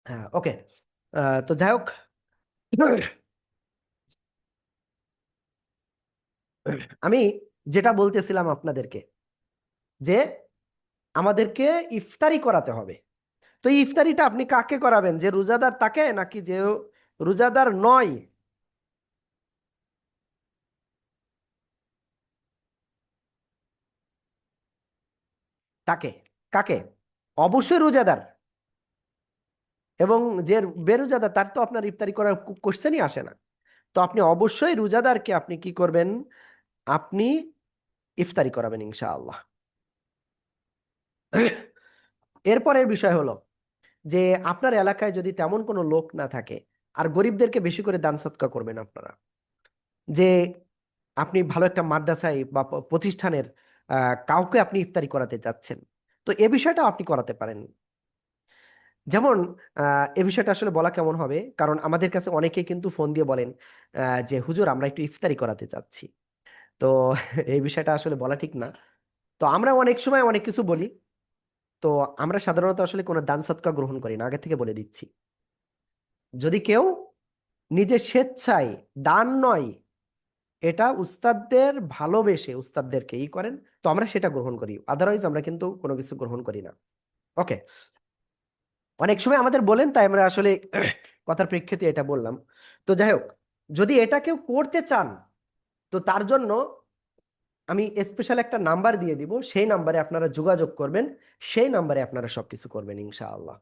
হ্যাঁ, ওকে। তো যাই হোক, আমি যেটা বলতেছিলাম আপনাদেরকে, যে আমাদেরকে ইফতারি করাতে হবে। তো এই ইফতারিটা আপনি কাকে করাবেন, যে রোজাদার তাকে, নাকি যে রোজাদার নয় তাকে? কাকে? অবশ্যই রোজাদার। এবং যে বেরোজাদার তার তো আপনার ইফতারি করার কোশ্চেনই আসে না। তো আপনি অবশ্যই রোজাদারকে আপনি কি করবেন, আপনি ইফতারি করাবেন ইনশাআল্লাহ। এরপরের বিষয় হলো যে আপনার এলাকায় যদি তেমন কোনো লোক না থাকে, আর গরিবদেরকে বেশি করে দান সৎকা করবেন আপনারা। যে আপনি ভালো একটা মাদ্রাসায় বা প্রতিষ্ঠানের কাউকে আপনি ইফতারি করাতে চাচ্ছেন, তো এ বিষয়টা আপনি করাতে পারেন। যেমন এ বিষয়টা আসলে বলা কেমন হবে, কারণ আমাদের কাছে অনেকেই কিন্তু ফোন দিয়ে বলেন যে হুজুর আমরা একটু ইফতারি করাতে চাচ্ছি। তো এই বিষয়টা আসলে বলা ঠিক না। তো আমরা অনেক সময় অনেক কিছু বলি। তো আমরা সাধারণত আসলে কোনো দান সৎকা গ্রহণ করি না, আগে থেকে বলে দিচ্ছি। যদি কেউ নিজের স্বেচ্ছায়, দান নয়, এটা উস্তাদদের ভালোবেসে উস্তাদদেরকে করেন, তো আমরা সেটা গ্রহণ করি, আদারওয়াইজ আমরা কিন্তু কোনো কিছু গ্রহণ করি না। ওকে, অনেক সময় আমাদের বলেন, তাই আমরা আসলে কথার প্রেক্ষিতে এটা বললাম। তো যাই হোক, যদি এটা কেউ করতে চান, তো তার জন্য আমি স্পেশাল একটা নাম্বার দিয়ে দিব, সেই নাম্বারে আপনারা যোগাযোগ করবেন, সেই নাম্বারে আপনারা সবকিছু করবেন ইনশাআল্লাহ।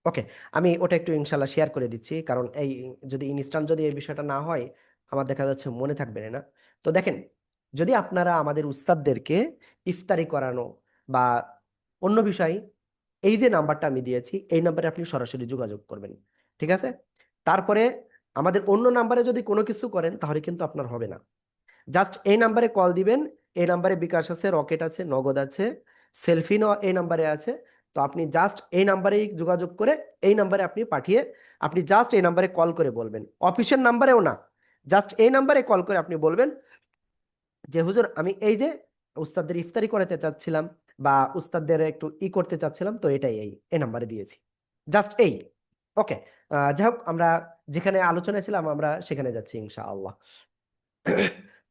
ওকে, আমি ওটা একটু ইনশাল্লাহ শেয়ার করে দিচ্ছি, কারণ এই যদি ইনস্ট্যান্ট যদি এই বিষয়টা না হয় আমার দেখা যাচ্ছে মনে থাকবে না। তো দেখেন, যদি আপনারা আমাদের উস্তাদদেরকে ইফতারি করানো বা অন্য বিষয়, এই যে নাম্বারটা আমি দিয়েছি এই নাম্বারে আপনি সরাসরি যোগাযোগ করবেন, ঠিক আছে? তারপরে আমাদের অন্য নাম্বারে যদি কোনো কিছু করেন তাহলে কিন্তু আপনার হবে না। জাস্ট এই নাম্বারে কল দিবেন। এই নাম্বারে বিকাশ আছে, রকেট আছে, নগদ আছে, সেলফিনও এই নাম্বারে আছে। তো আপনি জাস্ট এই নাম্বারেই যোগাযোগ করে এই নাম্বারে আপনি পাঠিয়ে, আপনি জাস্ট এই নাম্বারে কল করে বলবেন, অফিসের নাম্বারেও না, জাস্ট এই নাম্বারে কল করে আপনি বলবেন যে হুজুর আমি এই যে উস্তাদদের ইফতারি করাতে চাচ্ছিলাম বা উস্তাদদের একটু করতে চাচ্ছিলাম, তো এটাই এই নাম্বারে দিয়েছি, জাস্ট এই। ওকে, যাই হোক, আমরা যেখানে আলোচনায় ছিলাম আমরা সেখানে যাচ্ছি ইনশাআল্লাহ।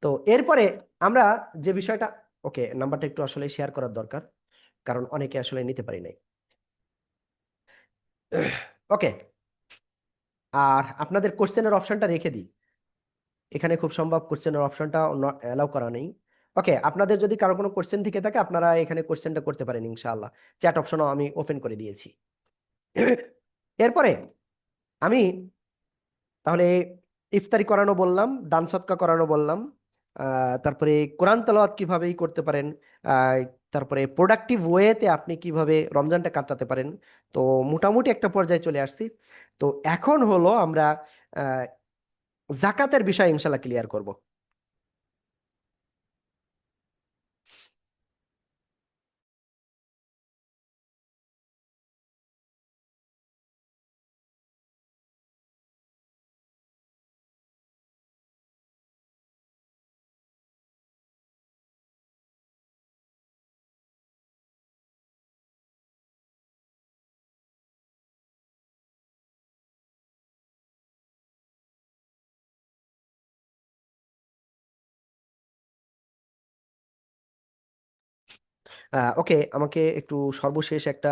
তো এরপরে আমরা যে বিষয়টা, ওকে নাম্বারটা একটু আসলে শেয়ার করার দরকার, কারণ অনেকে আসলে নিতে পারি নাই। ওকে, আর আপনাদের কোশ্চেনের অপশনটা রেখে দিই, এখানে খুব সম্ভব কোশ্চেনের অপশনটা অ্যালাউ করা নেই। ওকে, আপনাদের যদি কারো কোনো কোশ্চেন থেকে থাকে আপনারা এখানে কোশ্চেনটা করতে পারেন ইনশাআল্লাহ, চ্যাট অপশনও আমি ওপেন করে দিয়েছি। এরপরে আমি তাহলে ইফতারি করানো বললাম, দান সৎকা করানো বললাম, তারপরে কোরআন তেলাওয়াত কিভাবে করতে পারেন, আহ, তারপরে প্রোডাক্টিভ ওয়েতে আপনি কিভাবে রমজানটা কাটাতে পারেন। তো মোটামুটি একটা পর্যায়ে চলে আসছি। তো এখন হলো আমরা আহ, জাকাতের বিষয় ইনশাল্লাহ ক্লিয়ার করব। ওকে, আমাকে একটু সর্বশেষ একটা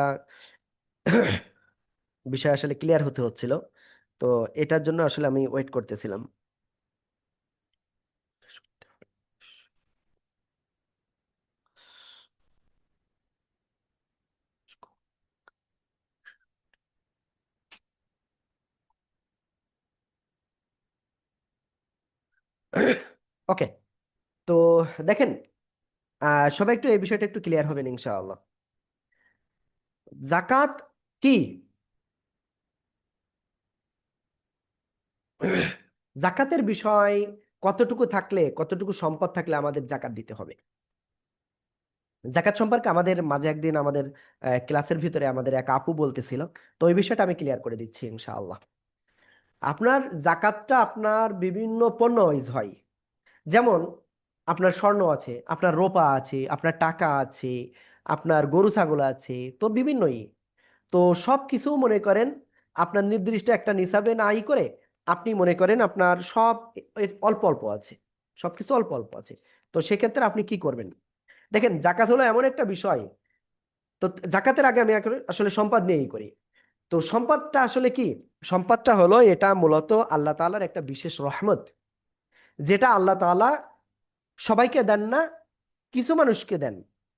বিষয় আসলে ক্লিয়ার হতে হচ্ছিল, তো এটার জন্য আসলে আমি ওয়েট করতেছিলাম। ওকে, তো দেখেন, সবাই একটু এই বিষয়টা একটু ক্লিয়ার হবেন ইনশাআল্লাহ। জাকাত কি? জাকাতের বিষয়, কতটুকু থাকলে, কতটুকু সম্পদ থাকলে আমাদের জাকাত দিতে হবে। জাকাত সম্পর্কে আমাদের মাঝে একদিন আমাদের ক্লাসের ভিতরে আমাদের এক আপু বলতেছিল, তো ওই বিষয়টা আমি ক্লিয়ার করে দিচ্ছি ইনশাআল্লাহ। আপনার জাকাতটা আপনার বিভিন্ন পণ্য ওয়াইজ হয়। যেমন আপনার স্বর্ণ আছে, আপনার রূপা আছে, আপনার টাকা আছে, আপনার গরু ছাগল আছে, তো বিভিন্নই। তো সব কিছু মনে করেন আপনার নির্দিষ্ট একটা নিসাবে না করে, আপনি মনে করেন আপনার সব অল্প অল্প আছে, সবকিছু অল্প অল্প আছে। তো সেক্ষেত্রে আপনি কি করবেন? দেখেন, জাকাত হলো এমন একটা বিষয়। তো জাকাতের আগে আমি আসলে সম্পদ নিয়েই করি। তো সম্পদটা আসলে কি? সম্পদটা হলো এটা মূলত আল্লাহ তাআলার একটা বিশেষ রহমত, যেটা আল্লাহ তাআলা সবাইকে দেন না, কিছু মানুষকে দেন,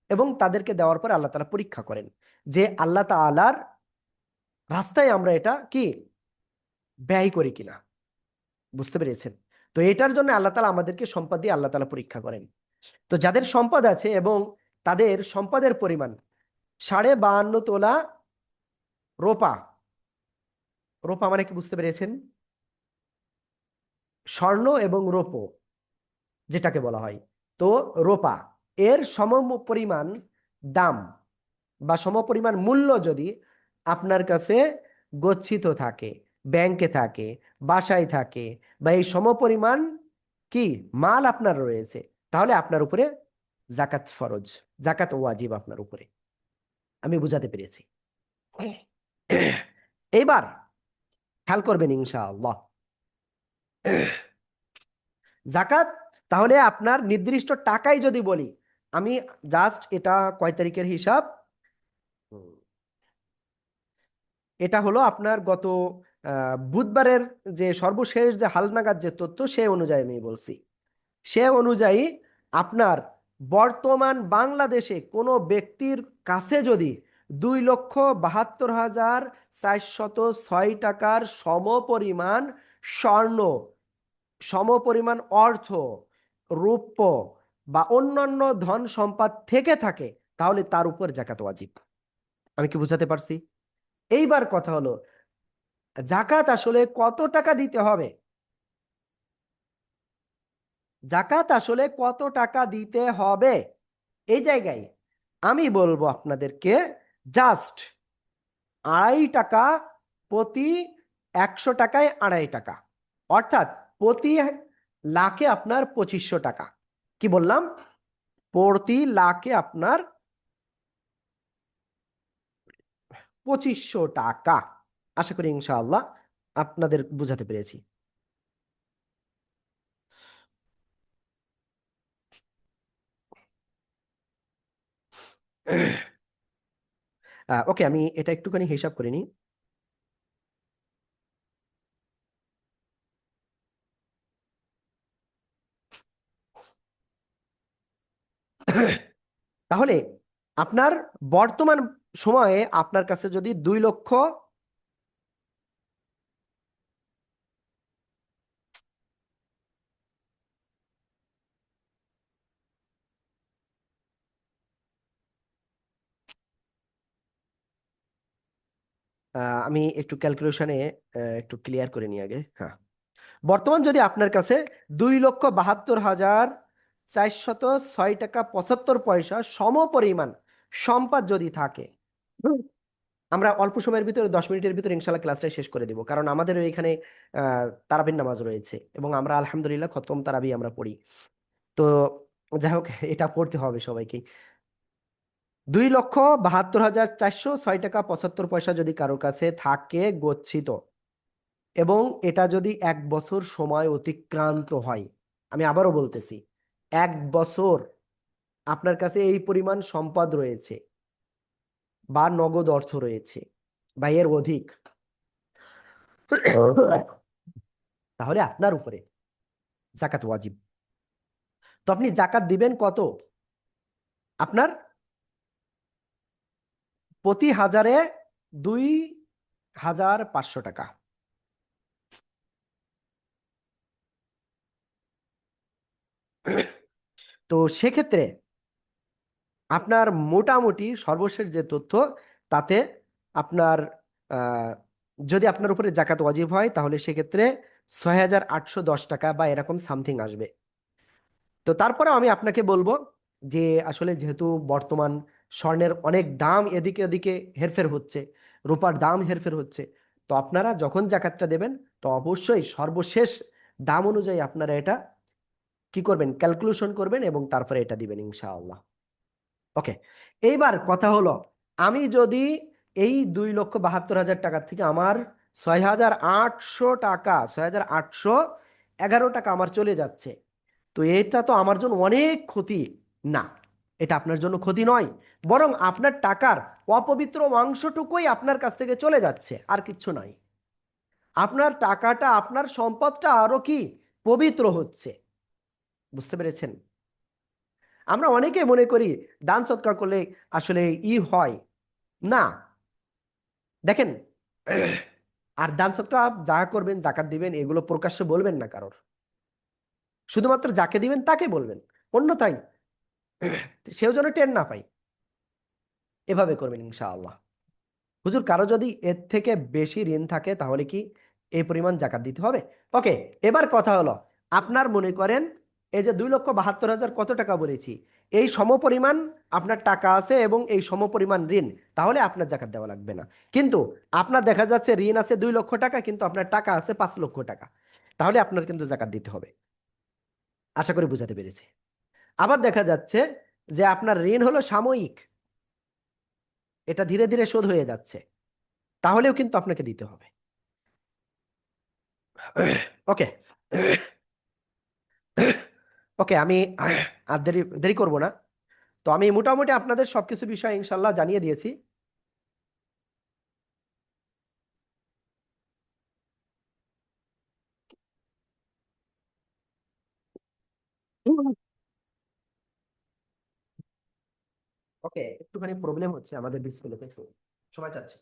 এবং তাদেরকে দেওয়ার পরে আল্লাহ তাআলা পরীক্ষা করেন যে আল্লাহ তাআলার রাস্তায় আমরা এটা কি ব্যয় করি কিনা। বুঝতে পেরেছেন? তো এটার জন্য আল্লাহ তাআলা আমাদেরকে সম্পদ দিয়ে আল্লাহ তাআলা পরীক্ষা করেন। তো যাদের সম্পদ আছে এবং তাদের সম্পদের পরিমাণ 52.5 তোলা রোপা, রোপা মানে কি বুঝতে পেরেছেন? স্বর্ণ এবং রৌপ্য যেটাকে বলা হয়। তো রোপা এর সম পরিমাণ দাম বা সমপরিমাণ মূল্য যদি আপনার কাছে গচ্ছিত থাকে, ব্যাংকে থাকে, বাসায় থাকে, বা এই সমপরিমাণ কি মাল আপনার রয়েছে, তাহলে আপনার উপরে জাকাত ফরজ, জাকাত ওয়াজিব আপনার উপরে। আমি বুঝাতে পেরেছি? এইবার খেয়াল করবেন ইনশাআল্লাহ, জাকাত তাহলে আপনার নির্দিষ্ট টাকাই যদি বলি, আমি জাস্ট এটা কয় তারিখের হিসাব, এটা হলো আপনার গত বুধবারের যে সর্বশেষ যে হালনাগাদ যে তথ্য সে অনুযায়ী আমি বলছি। সে অনুযায়ী আপনার বর্তমান বাংলাদেশে কোনো ব্যক্তির কাছে যদি 2,72,406 টাকার সমপরিমাণ স্বর্ণ, সমপরিমাণ অর্থ, রৌপ্য বা অন্যান্য ধন সম্পদ থেকে থাকে, তাহলে তার উপর জাকাত ওয়াজিব। আমি কি বুঝাতে পারছি? এইবার কথা হলো, জাকাত আসলে কত টাকা দিতে হবে? জাকাত আসলে কত টাকা দিতে হবে এই জায়গায় আমি বলবো আপনাদেরকে, জাস্ট 2.5 টাকা প্রতি 100 টাকায় 2.5 টাকা, অর্থাৎ প্রতি লাখে আপনার 2500 টাকা। কি বললাম? প্রতি লাখে আপনার 2500 টাকা। আশা করি ইনশাআল্লাহ আপনাদের বুঝাতে পেরেছি। ওকে, আমি এটা একটুখানি হিসাব করে নিই। তাহলে আপনার বর্তমান সময়ে আপনার কাছে যদি 2 লক্ষ, আমি একটু ক্যালকুলেশনে একটু ক্লিয়ার করে নিই আগে। হ্যাঁ, বর্তমান যদি আপনার কাছে 2,72,406 টাকা 75 পয়সা সম পরিমাণ সম্পদ যদি থাকে, আমরা অল্প সময়ের ভিতরে 10 মিনিটের ভিতরে ইনশাল্লাহ ক্লাসটা শেষ করে দেব, কারণ আমাদেরও এখানে তারাবির নামাজ রয়েছে এবং আমরা আলহামদুলিল্লাহ খতম তারাবি আমরা পড়ি। তো যাই হোক, এটা পড়তে হবে সবাইকে। 2,72,406 টাকা 75 পয়সা যদি কারোর কাছে থাকে গচ্ছিত, এবং এটা যদি 1 বছর সময় অতিক্রান্ত হয়, আমি আবারও বলতেছি, 1 বছর আপনার কাছে এই পরিমাণ সম্পদ রয়েছে বা নগদ অর্থ রয়েছে বা এর অধিক, তাহলে আপনার উপরে জাকাত ওয়াজিব। তো আপনি জাকাত দিবেন কত? আপনার প্রতি হাজারে 2,500 টাকা। তো সেক্ষেত্রে আপনার মোটামুটি সর্বশেষ যে তথ্য, তাতে আপনার আহ, যদি আপনার উপরে জাকাত ওয়াজিব হয়, তাহলে সেক্ষেত্রে 6,810 টাকা বা এরকম সামথিং আসবে। তো তারপরে আমি আপনাকে বলবো যে আসলে যেহেতু বর্তমান স্বর্ণের অনেক দাম এদিকে ওদিকে হেরফের হচ্ছে, রূপার দাম হেরফের হচ্ছে, তো আপনারা যখন জাকাতটা দেবেন, তো অবশ্যই সর্বশেষ দাম অনুযায়ী আপনারা এটা কি করবেন, ক্যালকুলেশন করবেন এবং তারপরে এটা দিবেন ইনশাআল্লাহ। ওকে, এইবার কথা হলো, আমি যদি এই 2,72,000 টাকা থেকে আমার 6,800 টাকা, 6,811 টাকা আমার চলে যাচ্ছে, তো এটা তো আমার জন্য অনেক ক্ষতি না। এটা আপনার জন্য ক্ষতি নয়, বরং আপনার টাকার অপবিত্র অংশটুকুই আপনার কাছ থেকে চলে যাচ্ছে, আর কিচ্ছু নয়। আপনার টাকাটা, আপনার সম্পদটা আরো কি পবিত্র হচ্ছে। বুঝতে পেরেছেন? আমরা অনেকে মনে করি দান সৎকার করলে আসলে হয় না। দেখেন, আর দান সৎকার যা করবেন, জাকাত দিবেন, এগুলো প্রকাশ্যে বলবেন না কারোর, শুধুমাত্র যাকে দিবেন তাকে বলবেন, অন্যথায় সেও যেন টের না পায়, এভাবে করবেন ইনশাআল্লাহ। হুজুর, কারো যদি এর থেকে বেশি ঋণ থাকে তাহলে কি এই পরিমাণ জাকাত দিতে হবে? ওকে, এবার কথা হলো, আপনার মনে করেন এই যে 2,72,000 কত টাকা বলেছি, এই সমপরিমাণ আপনার টাকা আছে এবং এই সমপরিমাণ ঋণ, তাহলে আপনার জাকাত দেওয়া লাগবে না। কিন্তু আপনার দেখা যাচ্ছে ঋণ আছে 2 লক্ষ টাকা, কিন্তু আপনার টাকা আছে 5 লক্ষ টাকা, তাহলে আপনার কিন্তু জাকাত দিতে হবে। আশা করি বুঝাতে পেরেছি। আবার দেখা যাচ্ছে যে আপনার ঋণ হলো সাময়িক, এটা ধীরে ধীরে শোধ হয়ে যাচ্ছে, তাহলেও কিন্তু আপনাকে দিতে হবে। ওকে, ওকে, আমি আর দেরি দেরি করব না। তো আমি মোটামুটি আপনাদের সবকিছু বিষয় ইনশাল্লাহ জানিয়ে দিয়েছি। ওকে, একটুখানি প্রবলেম হচ্ছে আমাদের ডিসপ্লেতে, একটু সময় চাচ্ছি।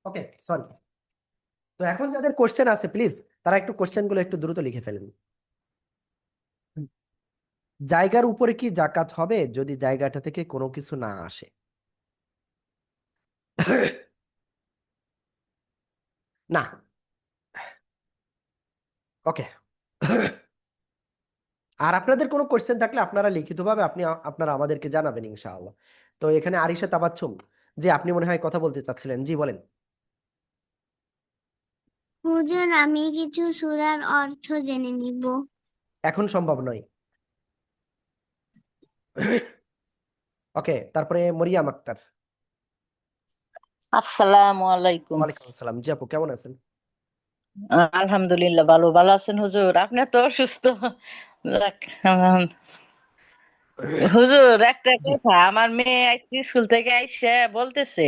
ওকে, সরি। তো এখন যাদের কোশ্চেন আছে প্লিজ তারা একটু কোশ্চেনগুলো একটু দ্রুত লিখে ফেলেন। জায়গার উপরে কি জাকাত হবে যদি জায়গাটা থেকে কোনো কিছু না আসে? না। ওকে। আর আপনাদের কোনো কোশ্চেন থাকলে আপনারা লিখিতভাবে আপনারা আমাদেরকে জানাবেন ইনশাআল্লাহ। তো এখানে আরিশা তাবাচ্ছুম, যে আপনি মনে হয় কথা বলতে চাচ্ছিলেন, জি বলেন। হুজুর, আমি কিছু সূরার অর্থ জেনে নিব। এখন সম্ভব নয়। ওকে, তারপরে মরিয়াম আক্তার। আসসালামু আলাইকুম। ওয়ালাইকুম আসসালাম, জি আপু কেমন আছেন? আলহামদুলিল্লাহ, ভালো ভালো আছেন হুজুর? আপনি তো অসুস্থ। যাক, হুজুর একটা জি। কথা, আমার মেয়ে আজকে স্কুল থেকে আইসে বলতেছে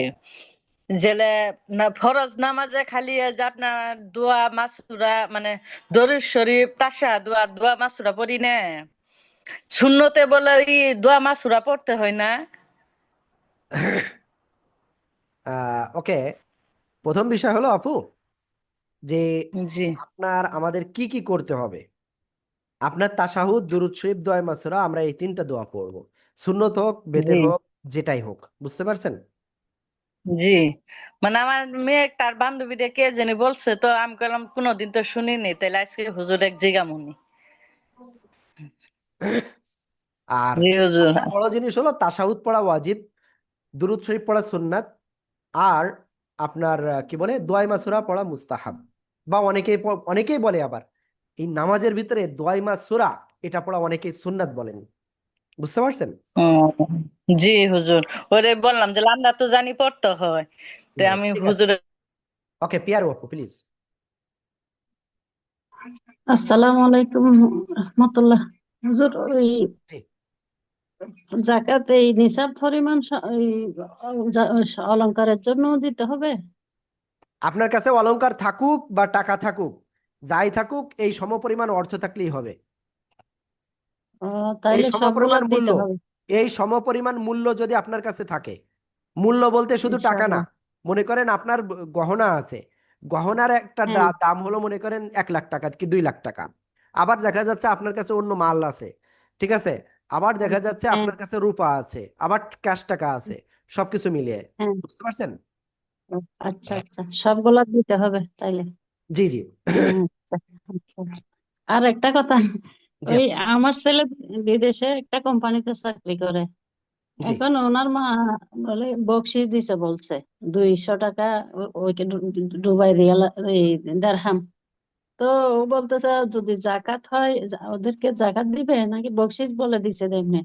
জেলে না ফরজ নামাজে খালি এই যে আপনার দোয়া মাসুরা মানে দরুদ শরীফ তাশা দোয়া দোয়া মাসুরা পড়ি না, সুন্নতে বলে দোয়া মাসুরা পড়তে হয় না? ওকে, প্রথম বিষয় হলো আপু যে জি আপনার আমাদের কি কি করতে হবে। আপনার তাশাহুদ, দুরূদ শরীফ, দোয়া মাসুরা, আমরা এই তিনটা দোয়া পড়বো, সুন্নত হোক বেতের জি হোক যেটাই হোক, বুঝতে পারছেন? জি, মানে আমার মেয়ে তার বান্ধবীদের কে জানি বলছে, তো আমি বললাম কোনোদিন তো শুনিনি, তাহলে আজকে হুজুর এক জিগামুনি। আর জি হুজুর। সবচেয়ে বড় জিনিস হলো তাশাহুদ পড়া ওয়াজিব, দুরূদ শরীফ পড়া সুন্নাত, আর আপনার কি বলে দোয়াই মাসুরা পড়া মুস্তাহাব। বা অনেকেই বলে আবার এই নামাজের ভিতরে দোয়াই মাসুরা এটা পড়া অনেকেই সুন্নাত বলেন, বুঝতে পারছেন? হুম, জি হুজুর, ওরে বললাম যে আমরা তো জানি পড়তে হয়, তো আমি ঠিক আছে। হুজুর। ওকে, পিয়ারু আপু প্লিজ। আসসালামু আলাইকুম রহমতুল্লাহ। হুজুর, ওই জি। জাকাত এই নিসাব পরিমাণ অলংকারের জন্য দিতে হবে? আপনার কাছে অলংকার থাকুক বা টাকা থাকুক, যাই থাকুক, এই সমপরিমাণ অর্থ থাকলেই হবে। এই তাইলে সবগুলা সমপরিমাণ মূল্য, দিতে হবে এই সমপরিমাণ মূল্য যদি আপনার কাছে থাকে, মূল্য বলতে শুধু টাকা না, ইনশাআল্লাহ। মনে করেন আপনার গহনা আছে, গহনার একটা হ্যাঁ, দাম হলো মনে করেন 1 লাখ টাকা কি 2 লাখ টাকা। আবার দেখা যাচ্ছে আপনার কাছে অন্য মাল আছে, ঠিক আছে, আবার দেখা যাচ্ছে হ্যাঁ, আপনার কাছে রূপা আছে, আবার ক্যাশ টাকা আছে, সবকিছু মিলিয়ে, হ্যাঁ। বুঝতে পারছেন? আচ্ছা আচ্ছা, সবগুলা দিতে হবে তাইলে। জি, জি। আচ্ছা, আচ্ছা। আর একটা কথা, জি ওই আপু, আমার ছেলে বিদেশে একটা কোম্পানিতে চাকরি করে। জি। এখন ওনার মা বলে বকশিস দিছে, বলছে 200 টাকা, ওইকে দুবাই রিয়াল, এই দেড়হাম। তো ও বলতেছে যদি জাকাত হয়, ওদেরকে জাকাত দিবে নাকি বকশিস বলে দিছে এমনি,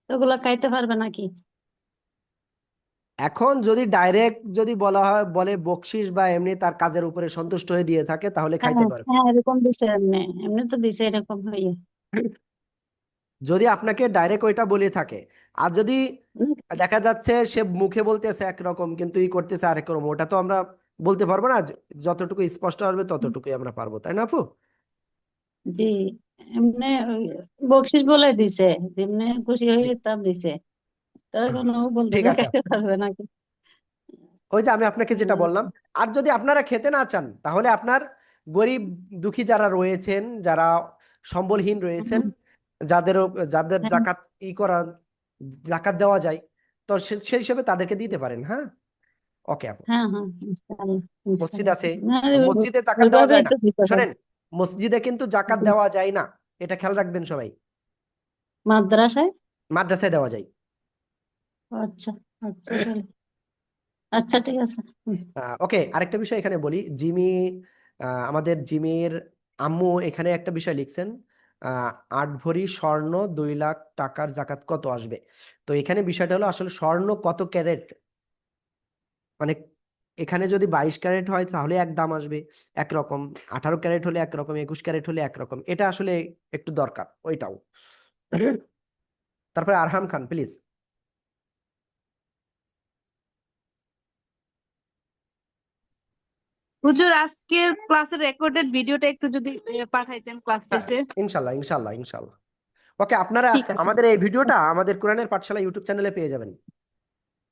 তো ওগুলা খাইতে পারবে নাকি? এখন যদি ডাইরেক্ট যদি বলা হয় বলে বকশিস বা এমনি তার কাজের উপরে সন্তুষ্ট হয়ে দিয়ে থাকে তাহলে হ্যাঁ খাইতে পারবে। হ্যাঁ এরকম দিছে, এমনি এমনি তো দিছে এরকম হয়ে। যদি আপনাকে ডাইরেক্ট ওইটা বলে থাকে, আর যদি উম, দেখা যাচ্ছে সে মুখে বলতেছে একরকম কিন্তু ই করতেছে আরেক রকম, ওটা তো আমরা বলতে পারবো না। যতটুকু স্পষ্ট আসবে ততটুকুই আমরা পারবো, তাই না আপু? জি, এমনি বকশিস বলে দিছে, যেমনি খুশি জি, হয়ে তা দিছে। তো এখন ও বলতে ঠিক আছে দেখাতে আপু। পারবে নাকি? ওই যে আমি আপনাকে যেটা বললাম, আর যদি আপনারা খেতে না চান তাহলে আপনার গরিব দুঃখী যারা রয়েছেন, যারা সম্বলহীন রয়েছেন, যাদের যাদের হ্যাঁ জাকাত ই করা জাকাত দেওয়া যায়, তো সেই হিসেবে তাদেরকে দিতে পারেন। হ্যাঁ, ওকে আপু। হ্যাঁ হ্যাঁ ইনশাআল্লাহ মসজিদ ইনশাআল্লাহ। আছে, না, মসজিদে জাকাত দেওয়া ওইভাবে যায় না। একটু দিতে হবে। শোনেন, মসজিদে কিন্তু জাকাত দেওয়া যায় না, এটা খেয়াল রাখবেন সবাই। মাদ্রাসায়? মাদ্রাসায় দেওয়া যায়। আচ্ছা আচ্ছা তাহলে আচ্ছা ঠিক আছে। ওকে, আরেকটা বিষয় এখানে বলি। জিমি, আমাদের জিমির আম্মু এখানে একটা বিষয় লিখছেন, 8 ভরি স্বর্ণ 2 লাখ টাকার জাকাত কত আসবে। তো এখানে বিষয়টা হলো আসলে স্বর্ণ কত ক্যারেট, মানে এখানে যদি 22 ক্যারেট হয় তাহলে এক দাম আসবে একরকম, 18 ক্যারেট হলে একরকম, 21 ক্যারেট হলে একরকম, এটা আসলে একটু দরকার ওইটাও। তারপরে আরহাম খান প্লিজ। হুজুর আজকের ক্লাসের রেকর্ডেড ভিডিওটা একটু যদি পাঠাইতেন ক্লাস হ্যাঁ, শেষে। ইনশাল্লাহ ইনশাল্লাহ ইনশাল্লাহ। ওকে, আপনারা ঠিক আছে। আমাদের এই ভিডিওটা আমাদের কোরআনের পাঠশালা ইউটিউব চ্যানেলে পেয়ে যাবেন।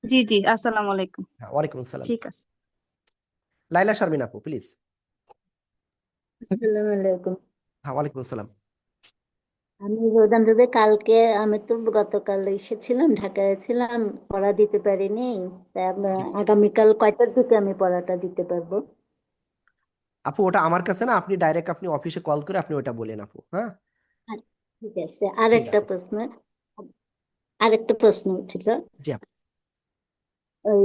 জি জি, আসসালামু আলাইকুম। হ্যাঁ, ওয়ালাইকুম আসসালাম। ঠিক আছে। লাইলা শারমিন আপু প্লিজ। আসসালামু আলাইকুম। হ্যাঁ, ওয়ালাইকুম আসসালাম। আমি রোজান দাদা কালকে, আমি তো গতকাল এসেছিলাম, ঢাকায় ছিলাম, পড়া দিতে পারিনি। তাই জি আগামীকাল কয়টার দিকে আমি পড়াটা দিতে পারবো? আপু, ওটা আমার কাছে না, আপনি ডাইরেক্ট আপনি অফিসে কল করে আপনি ওটা বলেন আপু। হ্যাঁ, আচ্ছা, ঠিক আছে। ঠিক আছে। আরেকটা প্রশ্ন ছিল। জি আপু। ওই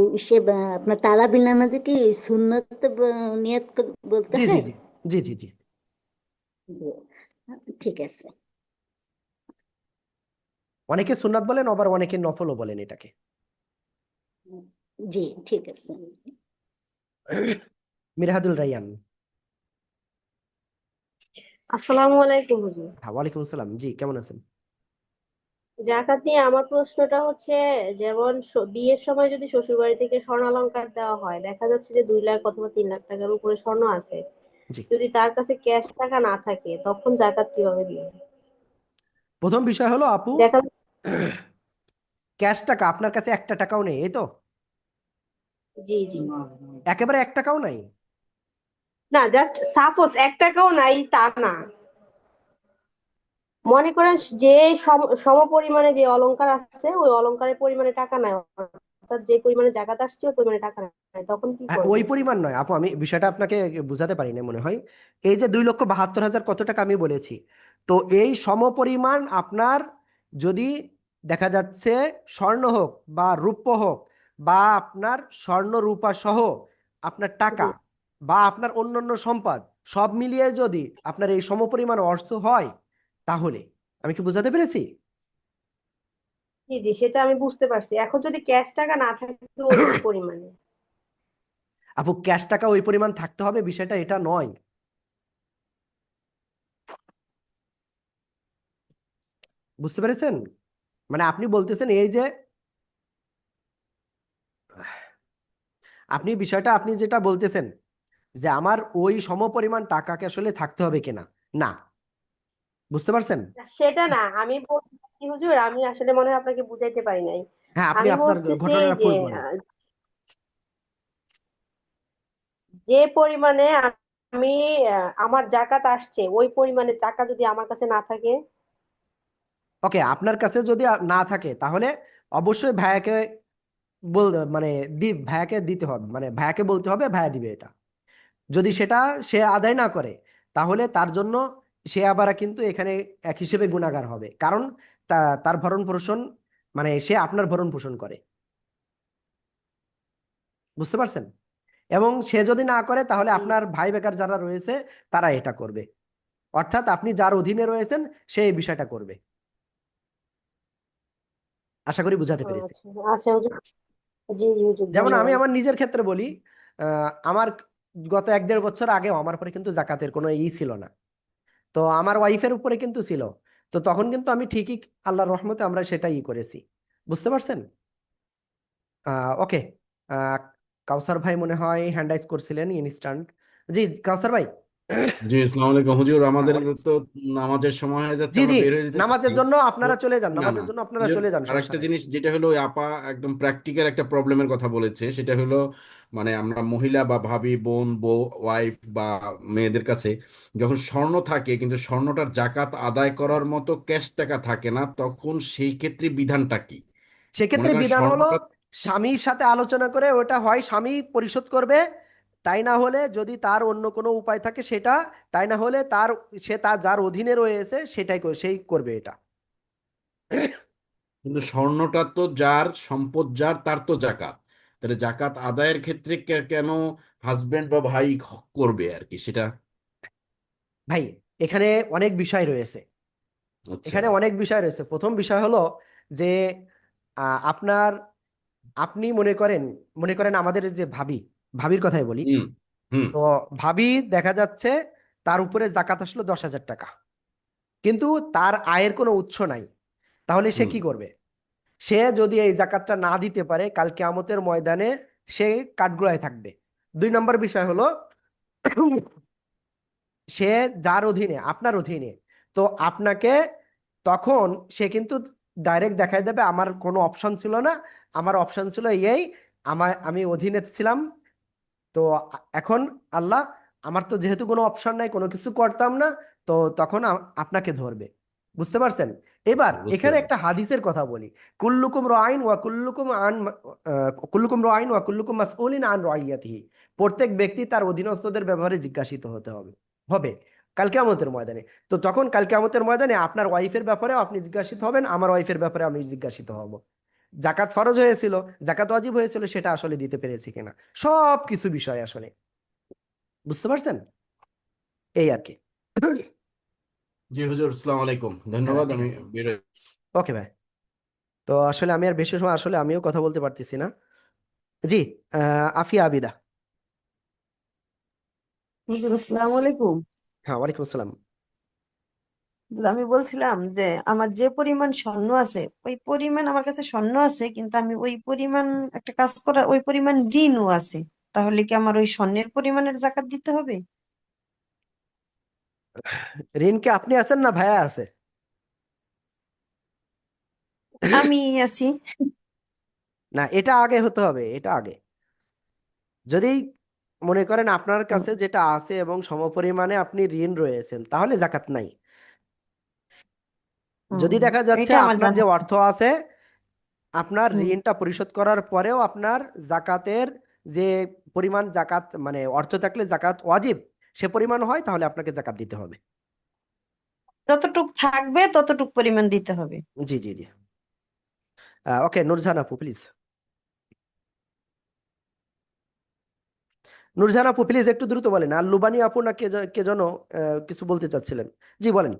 আপনার তারাবি নামাজে কি সুন্নত নিয়ত বলতে জি জি হয়? জি জি জি জি। জি। ঠিক আছে। অনেকে সুন্নাত বলেন, আবার অনেকে নফলও বলেন এটাকে। জি, ঠিক আছে। মিরহাদুল রাইয়ান। আসসালামু আলাইকুম হুজুর। হ্যাঁ, ওয়ালাইকুম আসসালাম। জি, কেমন আছেন? জাকাত নিয়ে আমার প্রশ্নটা হচ্ছে, যেমন বিয়ের সময় যদি শ্বশুর বাড়ি থেকে স্বর্ণালংকার দেওয়া হয়, দেখা যাচ্ছে যে 2 লাখ অথবা 3 লাখ টাকার উপরে স্বর্ণ আছে, জি, যদি তার কাছে ক্যাশ টাকা না থাকে তখন জাকাত কিভাবে দিবে? প্রথম বিষয় হলো আপু, দেখা ক্যাশ টাকা আপনার কাছে একটা টাকাও নেই, এই তো? জি জি। একেবারে 1 টাকাও নাই? না, জাস্ট সাপোজ 1 টাকাও নাই তা না, মনে করেন যে সম পরিমাণে যে অলংকার আছে ওই অলংকারের পরিমাণে টাকা নাই, অর্থাৎ যে পরিমাণে জাকাত আসছে ওই পরিমাণে টাকা নাই, তখন কি হ্যাঁ, ওই করবে? পরিমাণ নয় আপু, আমি বিষয়টা আপনাকে বুঝাতে পারি না মনে হয়। এই যে 2,72,000 কত টাকা আমি বলেছি, তো এই সমপরিমাণ আপনার যদি দেখা যাচ্ছে স্বর্ণ হোক বা রূপ্য হোক, বা আপনার স্বর্ণ রূপা সহ আপনার টাকা জি বা আপনার অন্যান্য সম্পদ সব মিলিয়ে যদি আপনার এই সমপরিমাণ অর্থ হয়, তাহলে আমি কি বুঝাতে পেরেছি? জি জি, সেটা আমি বুঝতে পারছি। এখন যদি ক্যাশ টাকা না থাকে ওই পরিমাণে? আপু, ক্যাশ টাকা ওই পরিমাণ থাকতে হবে বিষয়টা এটা নয়। বুঝতে পেরেছেন? মানে আপনি বলতেছেন এই যে আপনি বিষয়টা আপনি যেটা বলতেছেন যে আমার ওই সমপরিমাণ টাকাকে আসলে থাকতে হবে কিনা, না, বুঝতে পারছেন? সেটা না, আমি বলছি হুজুর, আমি আসলে মনে হয় আপনাকে বুঝাইতে পারি নাই। হ্যাঁ, আপনি আমি আপনার বলতেছি ঘটনাটা যে ফুল বলেন। যে পরিমাণে আমি আমার জাকাত আসছে ওই পরিমাণে টাকা যদি আমার কাছে না থাকে। ওকে, আপনার কাছে যদি না থাকে তাহলে অবশ্যই ভাইয়াকে মানে ভাইয়াকে দিতে হবে, মানে ভাইয়াকে বলতে হবে, ভাইয়া দিবে এটা। যদি সেটা সে আদায় না করে তাহলে তার জন্য সে আবার কিন্তু এখানে এক হিসেবে গুণাগার হবে, কারণ তার ভরণ পোষণ, মানে সে আপনার ভরণ পোষণ করে। বুঝতে পারছেন? এবং সে যদি না করে তাহলে আপনার ভাই বেকার যারা রয়েছে তারা এটা করবে, অর্থাৎ আপনি যার অধীনে রয়েছেন সে এই বিষয়টা করবে। আশা করি বুঝাতে পেরেছি। আচ্ছা আচ্ছা হুজুর, জি জি হুজুর, যেমন আমি ধন্যবাদ। আমার নিজের ক্ষেত্রে বলি, আমার গত 1-1.5 বছর আগেও আমার পরে কিন্তু জাকাতের কোনো ছিল না। তো আমার ওয়াইফের উপরে কিন্তু ছিল। তো তখন কিন্তু আমি ঠিকই আল্লাহর রহমতে আমরা সেটাই করেছি। বুঝতে পারছেন? ওকে। আহ, কাউসার ভাই মনে হয় হ্যান্ড রাইজ করছিলেন ইনস্ট্যান্ট। জি কাউসার ভাই। জি, আসসালামু আলাইকুম হুজুর। হ্যাঁ, আমাদের ওয়ালাইকুম তো আসসালাম। নামাজের সময় হয়ে যাচ্ছে, জি আমরা জি, বের হয়ে যেতে চাচ্ছি। নামাজের জন্য তো আপনারা চলে যান, না না নামাজের জন্য আপনারা হুজুর, চলে যান, সমস্যা আরেকটা নাই। জিনিস যেটা হলো, ওই আপা একদম প্র্যাকটিক্যাল একটা প্রবলেমের কথা বলেছে, সেটা হলো মানে আমরা মহিলা বা ভাবি, বোন, বউ, ওয়াইফ বা মেয়েদের কাছে যখন স্বর্ণ থাকে কিন্তু স্বর্ণটার জাকাত আদায় করার মতো ক্যাশ টাকা থাকে না, তখন সেই ক্ষেত্রে বিধানটা কি? মনে সেক্ষেত্রে করেন বিধান হলো স্বর্ণটা। স্বামীর সাথে আলোচনা করে ওটা হয় স্বামী পরিশোধ করবে, তাই না হলে যদি তার অন্য কোনো উপায় থাকে সেটা, তাই না হলে তার যার অধীনে রয়েছে সেই করবে এটা। কিন্তু স্বর্ণটা তো যার সম্পদ, যার তার তো জাকাত, তাহলে জাকাত আদায়ের ক্ষেত্রে কেন হাজবেন্ড বা ভাই করবে আর কি সেটা? ভাই, এখানে অনেক বিষয় রয়েছে। আচ্ছা। এখানে অনেক বিষয় রয়েছে। প্রথম বিষয় হলো যে আপনার আপনি মনে করেন আমাদের যে ভাবির কথাই বলি। হুম হুম তো ভাবি দেখা যাচ্ছে তার উপরে জাকাত আসলো 10,000 টাকা, কিন্তু তার আয়ের কোনো উৎস নাই। তাহলে সে হুম কি করবে? সে যদি এই জাকাতটা না দিতে পারে, কাল কিয়ামতের ময়দানে সে কাঠগড়ায় থাকবে। 2 নম্বর বিষয় হলো সে যার অধীনে, আপনার অধীনে, তো আপনাকে তখন সে কিন্তু ডাইরেক্ট দেখাই দেবে আমার কোনো অপশন ছিল না, আমার অপশন ছিল এই, আমি অধীনে ছিলাম। তো এখন আল্লাহ, আমার তো যেহেতু কোনো অপশন নাই, কোনো কিছু করতাম না, তো তখন আপনাকে ধরবে। বুঝতে পারছেন? এবার বুঝতে এখানে একটা পারছি। হাদিসের কথা বলি। কুল্লুকুম রাইন ওয়া কুল্লুকুম মাসউলিন আন রাইয়াতিহি। প্রত্যেক ব্যক্তি তার অধীনস্থদের ব্যাপারে জিজ্ঞাসিত হতে হবে কাল কিয়ামতের ময়দানে। তো তখন কাল কিয়ামতের ময়দানে আপনার ওয়াইফের ব্যাপারেও আপনি জিজ্ঞাসিত হবেন, আমার ওয়াইফের ব্যাপারে আমি জিজ্ঞাসিত হব। জাকাত ফরজ হয়েছিল, জাকাত ওয়াজিব হয়েছিল, সেটা আসলে দিতে পেরেছি কিনা, সব কিছু বিষয় আসলে। বুঝতে পারছেন? এই আর কি। জি হুজুর, আসসালামু আলাইকুম, হ্যাঁ, ধন্যবাদ, ঠিক আমি আছে। বেরোই। ওকে ভাই। তো আসলে আমি আর বেশি সময় আসলে আমিও কথা বলতে পারতেছি না। জি, আফিয়া আবিদা। হুজুর আসসালামু আলাইকুম। হ্যাঁ, ওয়ালাইকুম আসসালাম। হুজুর, আমি বলছিলাম যে আমার যে পরিমাণ স্বর্ণ আছে ওই পরিমাণ আমার কাছে স্বর্ণ আছে, কিন্তু আমি ওই পরিমাণ একটা কাজ করা ওই পরিমাণ ঋণও আছে। তাহলে কি আমার ওই স্বর্ণের পরিমাণের জাকাত দিতে হবে? ঋণ কি আপনি আছেন না ভাইয়া আছে? আমি আছি। না, এটা আগে হতে হবে, এটা আগে। যদি মনে করেন আপনার হুম, কাছে যেটা আছে এবং সমপরিমাণে আপনি ঋণ রয়েছেন, তাহলে জাকাত নাই। হুম, যদি দেখা যাচ্ছে এটা আমার আপনার জানা যে আছে। অর্থ আছে, আপনার হুম, ঋণটা পরিশোধ করার পরেও আপনার জাকাতের যে পরিমাণ, জাকাত মানে অর্থ থাকলে জাকাত ওয়াজিব, সে পরিমাণ হয়, তাহলে আপনাকে জাকাত দিতে হবে। যতটুক থাকবে ততটুক পরিমাণ দিতে হবে। জি জি জি। ওকে, নুরজাহান আপু প্লিজ। নুরজাহান আপু প্লিজ একটু দ্রুত বলেন। আর লুবানি আপু না কে যেন কিছু বলতে চাচ্ছিলেন। জি বলেন।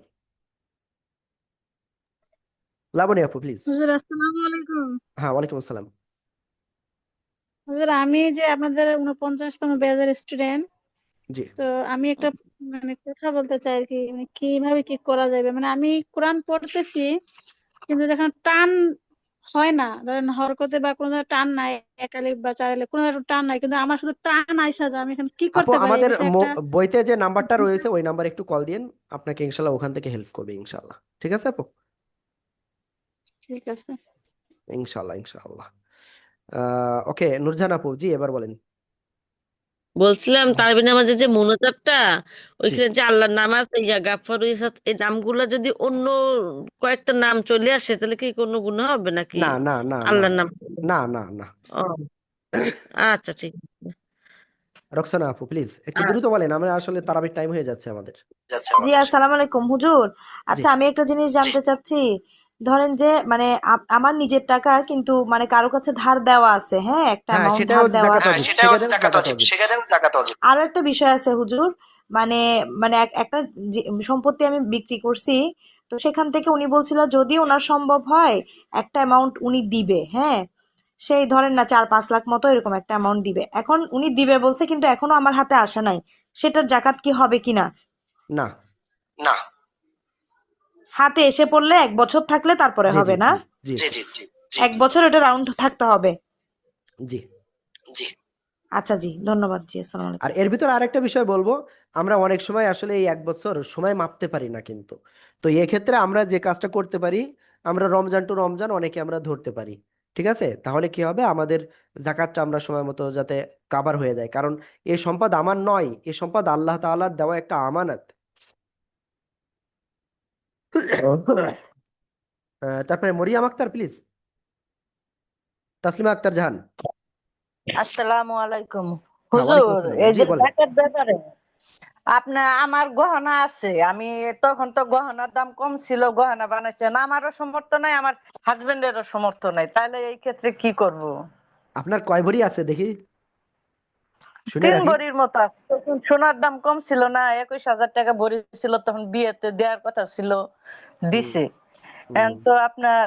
লাবণী আপু প্লিজ। হুজুর আসসালামু আলাইকুম। হ্যাঁ, ওয়ালাইকুম আসসালাম। হুজুর, আমি যে আপনাদের 49তম ব্যাচের স্টুডেন্ট। জি। তো আমি একটা মানে কথা বলতে চাই আর কি, মানে কিভাবে কি করা যাবে। মানে আমি কোরআন পড়তেছি, কিন্তু যখন টান হয় না, ধরেন হরকতে বা কোনো জায়গায় টান নাই, এক আলিফ বা চার আলিফ কোনো জায়গায় টান নাই, কিন্তু আমার শুধু টান আইসা যায়। আমি এখন কি আপু, করতে পারি এই আমাদের বিষয়ে একটা। বইতে যে নাম্বারটা রয়েছে ওই নাম্বারে একটু কল দিন, আপনাকে ইনশাল্লাহ ওখান থেকে হেল্প করবে ইনশাল্লাহ। ঠিক আছে আপু? ঠিক আছে। ইনশাল্লাহ ইনশাল্লাহ। ওকে নুরজাহান আপু, জি এবার বলেন। বলছিলাম তারাবি নামাজের যে মুনাজাতটা, জি। ওইখানে যে আল্লাহর নাম আছে, ইয়া গাফফার, ইসাত, এই নামগুলো যদি অন্য কয়েকটা নাম চলে আসে তাহলে কি কোনো গুনাহ হবে নাকি? না না না না আল্লাহর না নাম। না না না। ও, আচ্ছা ঠিক আছে। রক্সানা আপু প্লিজ একটু দ্রুত বলেন, আমরা আসলে তারাবির টাইম হয়ে যাচ্ছে আমাদের। জি, আসসালামু আলাইকুম হুজুর। জি। আচ্ছা, আমি একটা জিনিস জানতে চাচ্ছি। ধরেন যে মানে আমার নিজের টাকা কিন্তু মানে কারো কাছে ধার দেওয়া আছে, হ্যাঁ, একটা হ্যাঁ, অ্যামাউন্ট সেটাও ধার দেওয়া জাকাত আছে। ওয়াজিব, সেক্ষেত্রেও জাকাত ওয়াজিব। আরো একটা বিষয় আছে হুজুর। মানে মানে একটা সম্পত্তি আমি বিক্রি করছি। তো সেখান থেকে উনি বলছিল যদি ওনার সম্ভব হয় একটা অ্যামাউন্ট উনি দিবে, হ্যাঁ। সেই ধরেন না 4-5 লাখ মতো এরকম একটা অ্যামাউন্ট দিবে। এখন উনি দিবে বলছে, কিন্তু এখনো আমার হাতে আসে নাই। সেটার জাকাত কি হবে কিনা? না। না, হাতে এসে পড়লে 1 বছর থাকলে তারপরে জি হবে জি না? জি জি 1 বছর এটা রাউন্ড থাকতে হবে। জি। আচ্ছা জি, ধন্যবাদ জি, আসসালামু আলাইকুম। আর এর ভিতর আরেকটা বিষয় বলবো, আমরা অনেক সময় আসলে এই 1 বছর সময় মাপতে পারি না কিন্তু। তো এক্ষেত্রে আমরা যে কাজটা করতে পারি, আমরা রমজান টু রমজান অনেকে আমরা ধরতে পারি। ঠিক আছে, তাহলে কি হবে, আমাদের জাকাতটা আমরা সময় মতো যাতে কাভার হয়ে যায়। কারণ এই সম্পদ আমার নয়, এই সম্পদ আল্লাহ তাআলার দেওয়া একটা আমানত। তারপরে মরিয়াম আক্তার প্লিজ, তাসলিমা আক্তার জাহান। আসসালামু আলাইকুম। হ্যাঁ, ওয়ালাইকুম হুজুর, আসসালাম, এই জি যে বলেন। জাকাত ব্যাপারে আপনার আমার গহনা আছে, আমি তখন তো গহনার দাম কম ছিল, গহনা বানাইছেন, আমারও সামর্থ্য নাই, আমার হাজবেন্ডেরও সামর্থ্য নাই, তাহলে এই ক্ষেত্রে কি করব? আপনার কয় ভরি আছে দেখি, শুনে 3 রাখি। ভরির মতো আছে। তখন সোনার দাম কম ছিল না, 21,000 টাকা ভরি ছিল, তখন বিয়েতে দেওয়ার কথা ছিল, হুম দিছে। এখন হুম। তো আপনার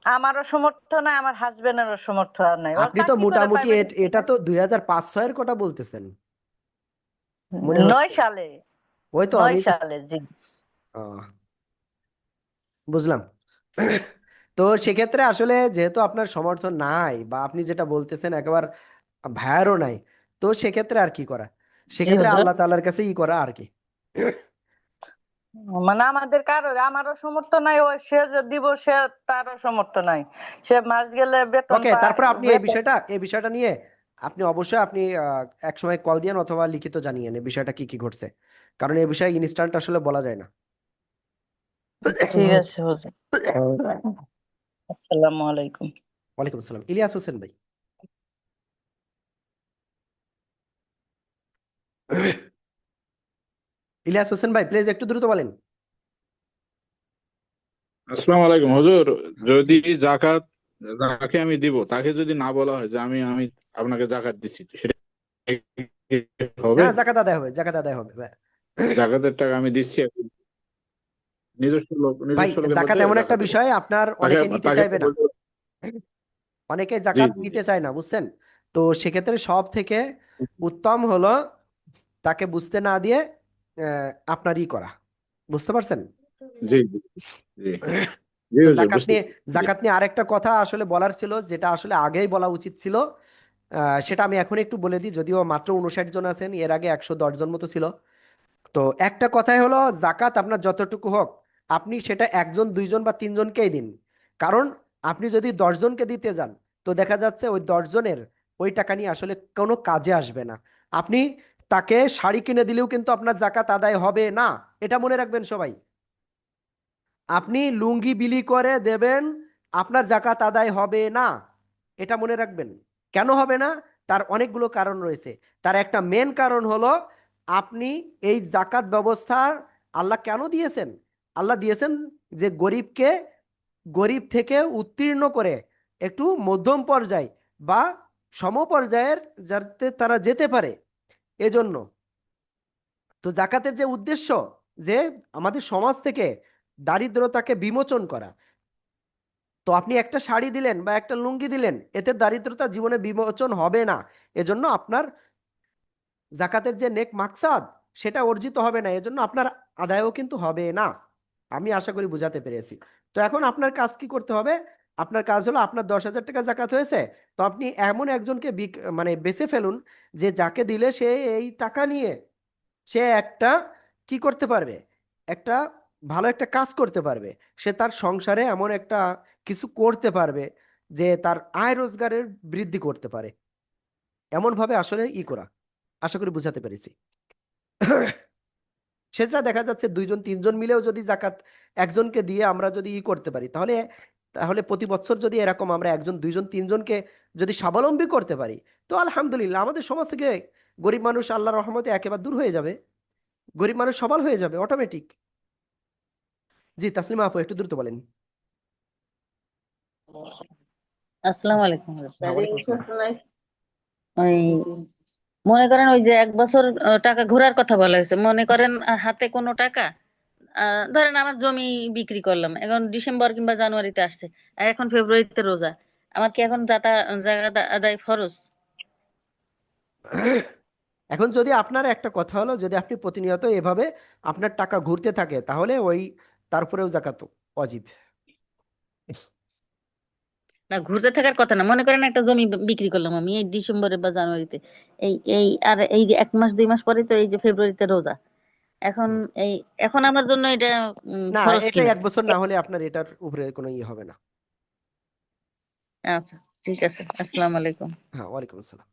আমারও সামর্থ্য নাই, আমার হাজবেন্ডেরও সামর্থ্য আর নাই, ও আপনি তো চাকরি করে মোটামুটি প্রাইভেট। এটা তো 2005-6 কথা বলতেছেন মনে 9 হচ্ছে। সালে, ওই তো 9 আমি তো সালে জি। আহ, বুঝলাম। তো সেক্ষেত্রে আসলে যেহেতু আপনার সমর্থন নাই, বা আপনি যেটা বলতেছেন একেবারে ভায়ারও নাই, তো সেক্ষেত্রে আর কি করা, জি সেক্ষেত্রে হুজুর, আল্লাহ তাআলার কাছে ই করা আর কি। মানে আমাদের কারো, আমারও সমর্থ নাই, ও সে যে দিব সে তারও সমর্থ নাই, সে মাস গেলে বেতন ওকে, পায়, তারপরে আপনি বেতন। এই বিষয়টা নিয়ে আপনি অবশ্যই আপনি এক সময় কল দিয়েন অথবা লিখিত জানিয়েন এই বিষয়টা কি কি ঘটছে, কারণ এই বিষয়ে ইনস্ট্যান্ট আসলে বলা যায় না। ঠিক আছে হুজুর, আসসালামু আলাইকুম। ওয়ালাইকুম আসসালাম, ইলিয়াস হোসেন ভাই। ইলিয়াস হোসেন ভাই প্লিজ একটু দ্রুত বলেন। আসসালামু আলাইকুম হুজুর। জি। যদি জাকাত যাকে আমি দিব তাকে যদি না বলা হয় যে আমি আমি আপনাকে জাকাত দিচ্ছি, তো সেটা কি হবে? হ্যাঁ, জাকাত আদায় হবে, জাকাত আদায় হবে ভাই। জাকাতের টাকা আমি দিচ্ছি, এখন ভাই, নিজস্ব লোকের জাকাত মধ্যে এমন একটা জাকাত দেবো, বিষয়, আপনার তাকে অনেকে নিতে তাকে চাইবে না, বলবো। অনেকে জি জাকাত জি জি। নিতে চায় না, বুঝছেন? তো সেক্ষেত্রে সব থেকে উত্তম হলো তাকে বুঝতে না দিয়ে আপনার ই করা, বুঝতে পারছেন? জি জি জি জি তো হুজুর, বুঝতে জি। জাকাত নিয়ে আরেকটা কথা আসলে বলার ছিল, যেটা আসলে আগেই বলা উচিত ছিল। সেটা আমি এখন একটু বলে দিই, যদিও মাত্র 59 জন আছেন, এর আগে 110 জন মতো ছিল। তো একটা কথাই হলো, জাকাত আপনার যতটুকু হোক, আপনি সেটা একজন, দুইজন বা তিনজনকেই দিন। কারণ আপনি যদি 10 জনকে দিতে যান, তো দেখা যাচ্ছে ওই 10 জনের ওই টাকা নিয়ে আসলে কোনো কাজে আসবে না। আপনি তাকে শাড়ি কিনে দিলেও কিন্তু আপনার জাকাত আদায় হবে না, এটা মনে রাখবেন সবাই। আপনি লুঙ্গি বিলি করে দেবেন, আপনার জাকাত আদায় হবে না, এটা মনে রাখবেন। কেন হবে না? তার অনেকগুলো কারণ রয়েছে। তার একটা মেন কারণ হলো, আপনি এই জাকাত ব্যবস্থা আল্লাহ কেন দিয়েছেন? আল্লাহ দিয়েছেন যে গরিব থেকে উত্তীর্ণ করে একটু মধ্যম পর্যায় বা সমপর্যায়ের যাতে তারা যেতে পারে, এজন্য। তো জাকাতের যে উদ্দেশ্য, যে আমাদের সমাজ থেকে দারিদ্রতাকে বিমোচন করা। তো আপনি একটা শাড়ি দিলেন বা একটা লুঙ্গি দিলেন, এতে দারিদ্রতা জীবনে বিমোচন হবে না। এজন্য আপনার জাকাতের যে নেক মাকসাদ, সেটা অর্জিত হবে না, এজন্য আপনার আদায়ও কিন্তু হবে না। আমি আশা করি বুঝাতে পেরেছি। তো এখন আপনার কাজ কি করতে হবে? আপনার কাজ হলো, আপনার 10,000 টাকা জাকাত হয়েছে, তো আপনি এমন একজনকে মানে বেছে ফেলুন, যে যাকে দিলে সে এই টাকা নিয়ে সে একটা কি করতে পারবে, একটা ভালো একটা কাজ করতে পারবে। সে তার সংসারে এমন একটা কিছু করতে পারবে, যে তার আয় রোজগারের বৃদ্ধি করতে পারে, এমন ভাবে আসলে ই করা। আশা করি বুঝাতে পেরেছি। সেটা দেখা যাচ্ছে 2 জন 3 জন মিলেও যদি জাকাত একজনকে দিয়ে আমরা যদি ই করতে পারি, তাহলে তাহলে প্রতি বছর যদি এরকম আমরা 1 2 3 জনকে যদি স্বাবলম্বী করতে পারি, তো আলহামদুলিল্লাহ আমাদের সমাজ থেকে গরিব মানুষ আল্লাহর রহমতে একেবারে দূর হয়ে যাবে, গরিব মানুষ সবল হয়ে যাবে অটোমেটিক। জি, তাসলিমা আপু একটু দ্রুত বলেন। আসসালামু আলাইকুম। হ্যাঁ, ওয়ালাইকুম আসসালাম। ওই মনে করেন ওই যে 1 বছর টাকা ঘোরার কথা বলা হয়েছে, মনে করেন হাতে কোনো টাকা, ধরেন আমার জমি বিক্রি করলাম, এখন ডিসেম্বর কিংবা জানুয়ারিতে আসছে, আর এখন ফেব্রুয়ারিতে রোজা, আমার কি এখন জাকাত আদায় ফরজ? এখন যদি আপনার একটা কথা হলো, যদি আপনি প্রতিনিয়ত এভাবে আপনার টাকা ঘুরতে থাকে তাহলে ওই তারপরেও জাকাত ওয়াজিব। না, ঘুরতে থাকার কথা না, মনে করেন একটা জমি বিক্রি করলাম আমি এই ডিসেম্বরে বা জানুয়ারিতে, এই এই আর এই 1 মাস 2 মাস পরে তো এই যে ফেব্রুয়ারিতে রোজা, এখন হুম। এই এখন আমার জন্য এটা না, ফরজ এটা কিনা? 1 বছর না হলে আপনার এটার উপরে কোনো ইয়ে হবে না। আচ্ছা, ঠিক আছে, আসসালামু আলাইকুম। হ্যাঁ, ওয়ালাইকুম আসসালাম।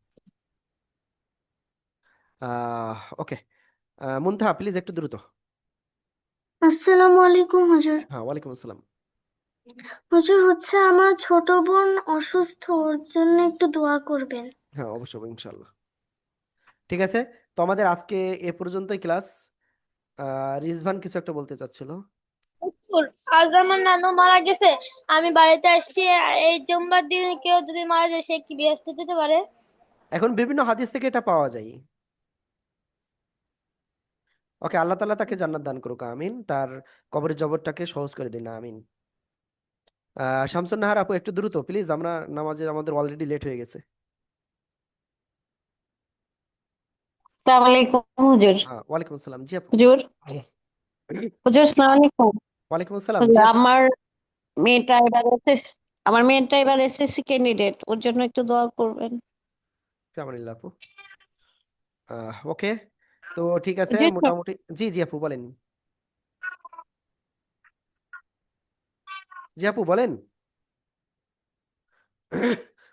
ওকে, মুনতাহা প্লিজ একটু দ্রুত। আসসালামু আলাইকুম হুজুর। হ্যাঁ, ওয়ালাইকুম আসসালাম। হুজুর হচ্ছে আমার ছোট বোন অসুস্থ, ওর জন্য একটু দোয়া করবেন। হ্যাঁ, অবশ্যই ইনশাল্লাহ। ঠিক আছে, তো আমাদের আজকে এ পর্যন্তই ক্লাস। রিজভান কিছু একটা বলতে চাচ্ছিল। হুজুর, আজ আমার নানু মারা গেছে, আমি বাড়িতে আসছি। এই জুম্মার দিন কেউ যদি মারা যায় সে কি বেহেশতে যেতে পারে? এখন বিভিন্ন হাদিস থেকে এটা পাওয়া যায়। ওকে, আল্লাহ তাআলা তাকে জান্নাত দান করুক, আমিন। তার কবরের জবরটাকে সহজ করে দিন, আমিন। শামসুন নাহার আপু একটু দ্রুত প্লিজ, আমরা নামাজে আমাদের অলরেডি লেট হয়ে গেছে। আসসালামু আলাইকুম হুজুর। হ্যাঁ, ওয়ালাইকুম আসসালাম। জি আপু। হুজুর, হুজুর আসসালামু আলাইকুম। ওয়ালাইকুম আসসালাম। হুজুর, জি আপু। মেয়েটা এবার এসে আমার মেয়েটা এবার এসএসসি ক্যান্ডিডেট, ওর জন্য একটু দোয়া করবেন। আলহামদুলিল্লাহ আপু। ওকে, তো ঠিক আছে হুজুর, মোটামুটি। জি জি আপু বলেন। জি আপু বলেন।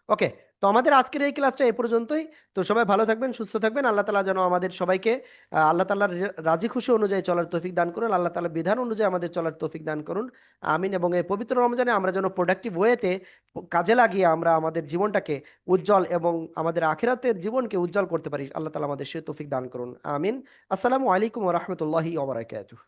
ওকে, তো আমাদের আজকের এই ক্লাসটা এ পর্যন্তই। তো সবাই ভালো থাকবেন, সুস্থ থাকবেন। আল্লাহ তাআলা যেন আমাদের সবাইকে আল্লাহ তাআলার রাজি খুশি অনুযায়ী চলার তৌফিক দান করুন। আল্লাহ তাআলার বিধান অনুযায়ী আমাদের চলার তৌফিক দান করুন, আমিন। এবং এই পবিত্র রমজানে আমরা যেন প্রোডাক্টিভ ওয়েতে কাজে লাগিয়ে আমরা আমাদের জীবনটাকে উজ্জ্বল এবং আমাদের আখিরাতের জীবনকে উজ্জ্বল করতে পারি। আল্লাহ তাআলা আমাদের সে তৌফিক দান করুন, আমিন। আসসালামু আলাইকুম ওয়া রাহমাতুল্লাহি ওয়া বারাকাতুহু।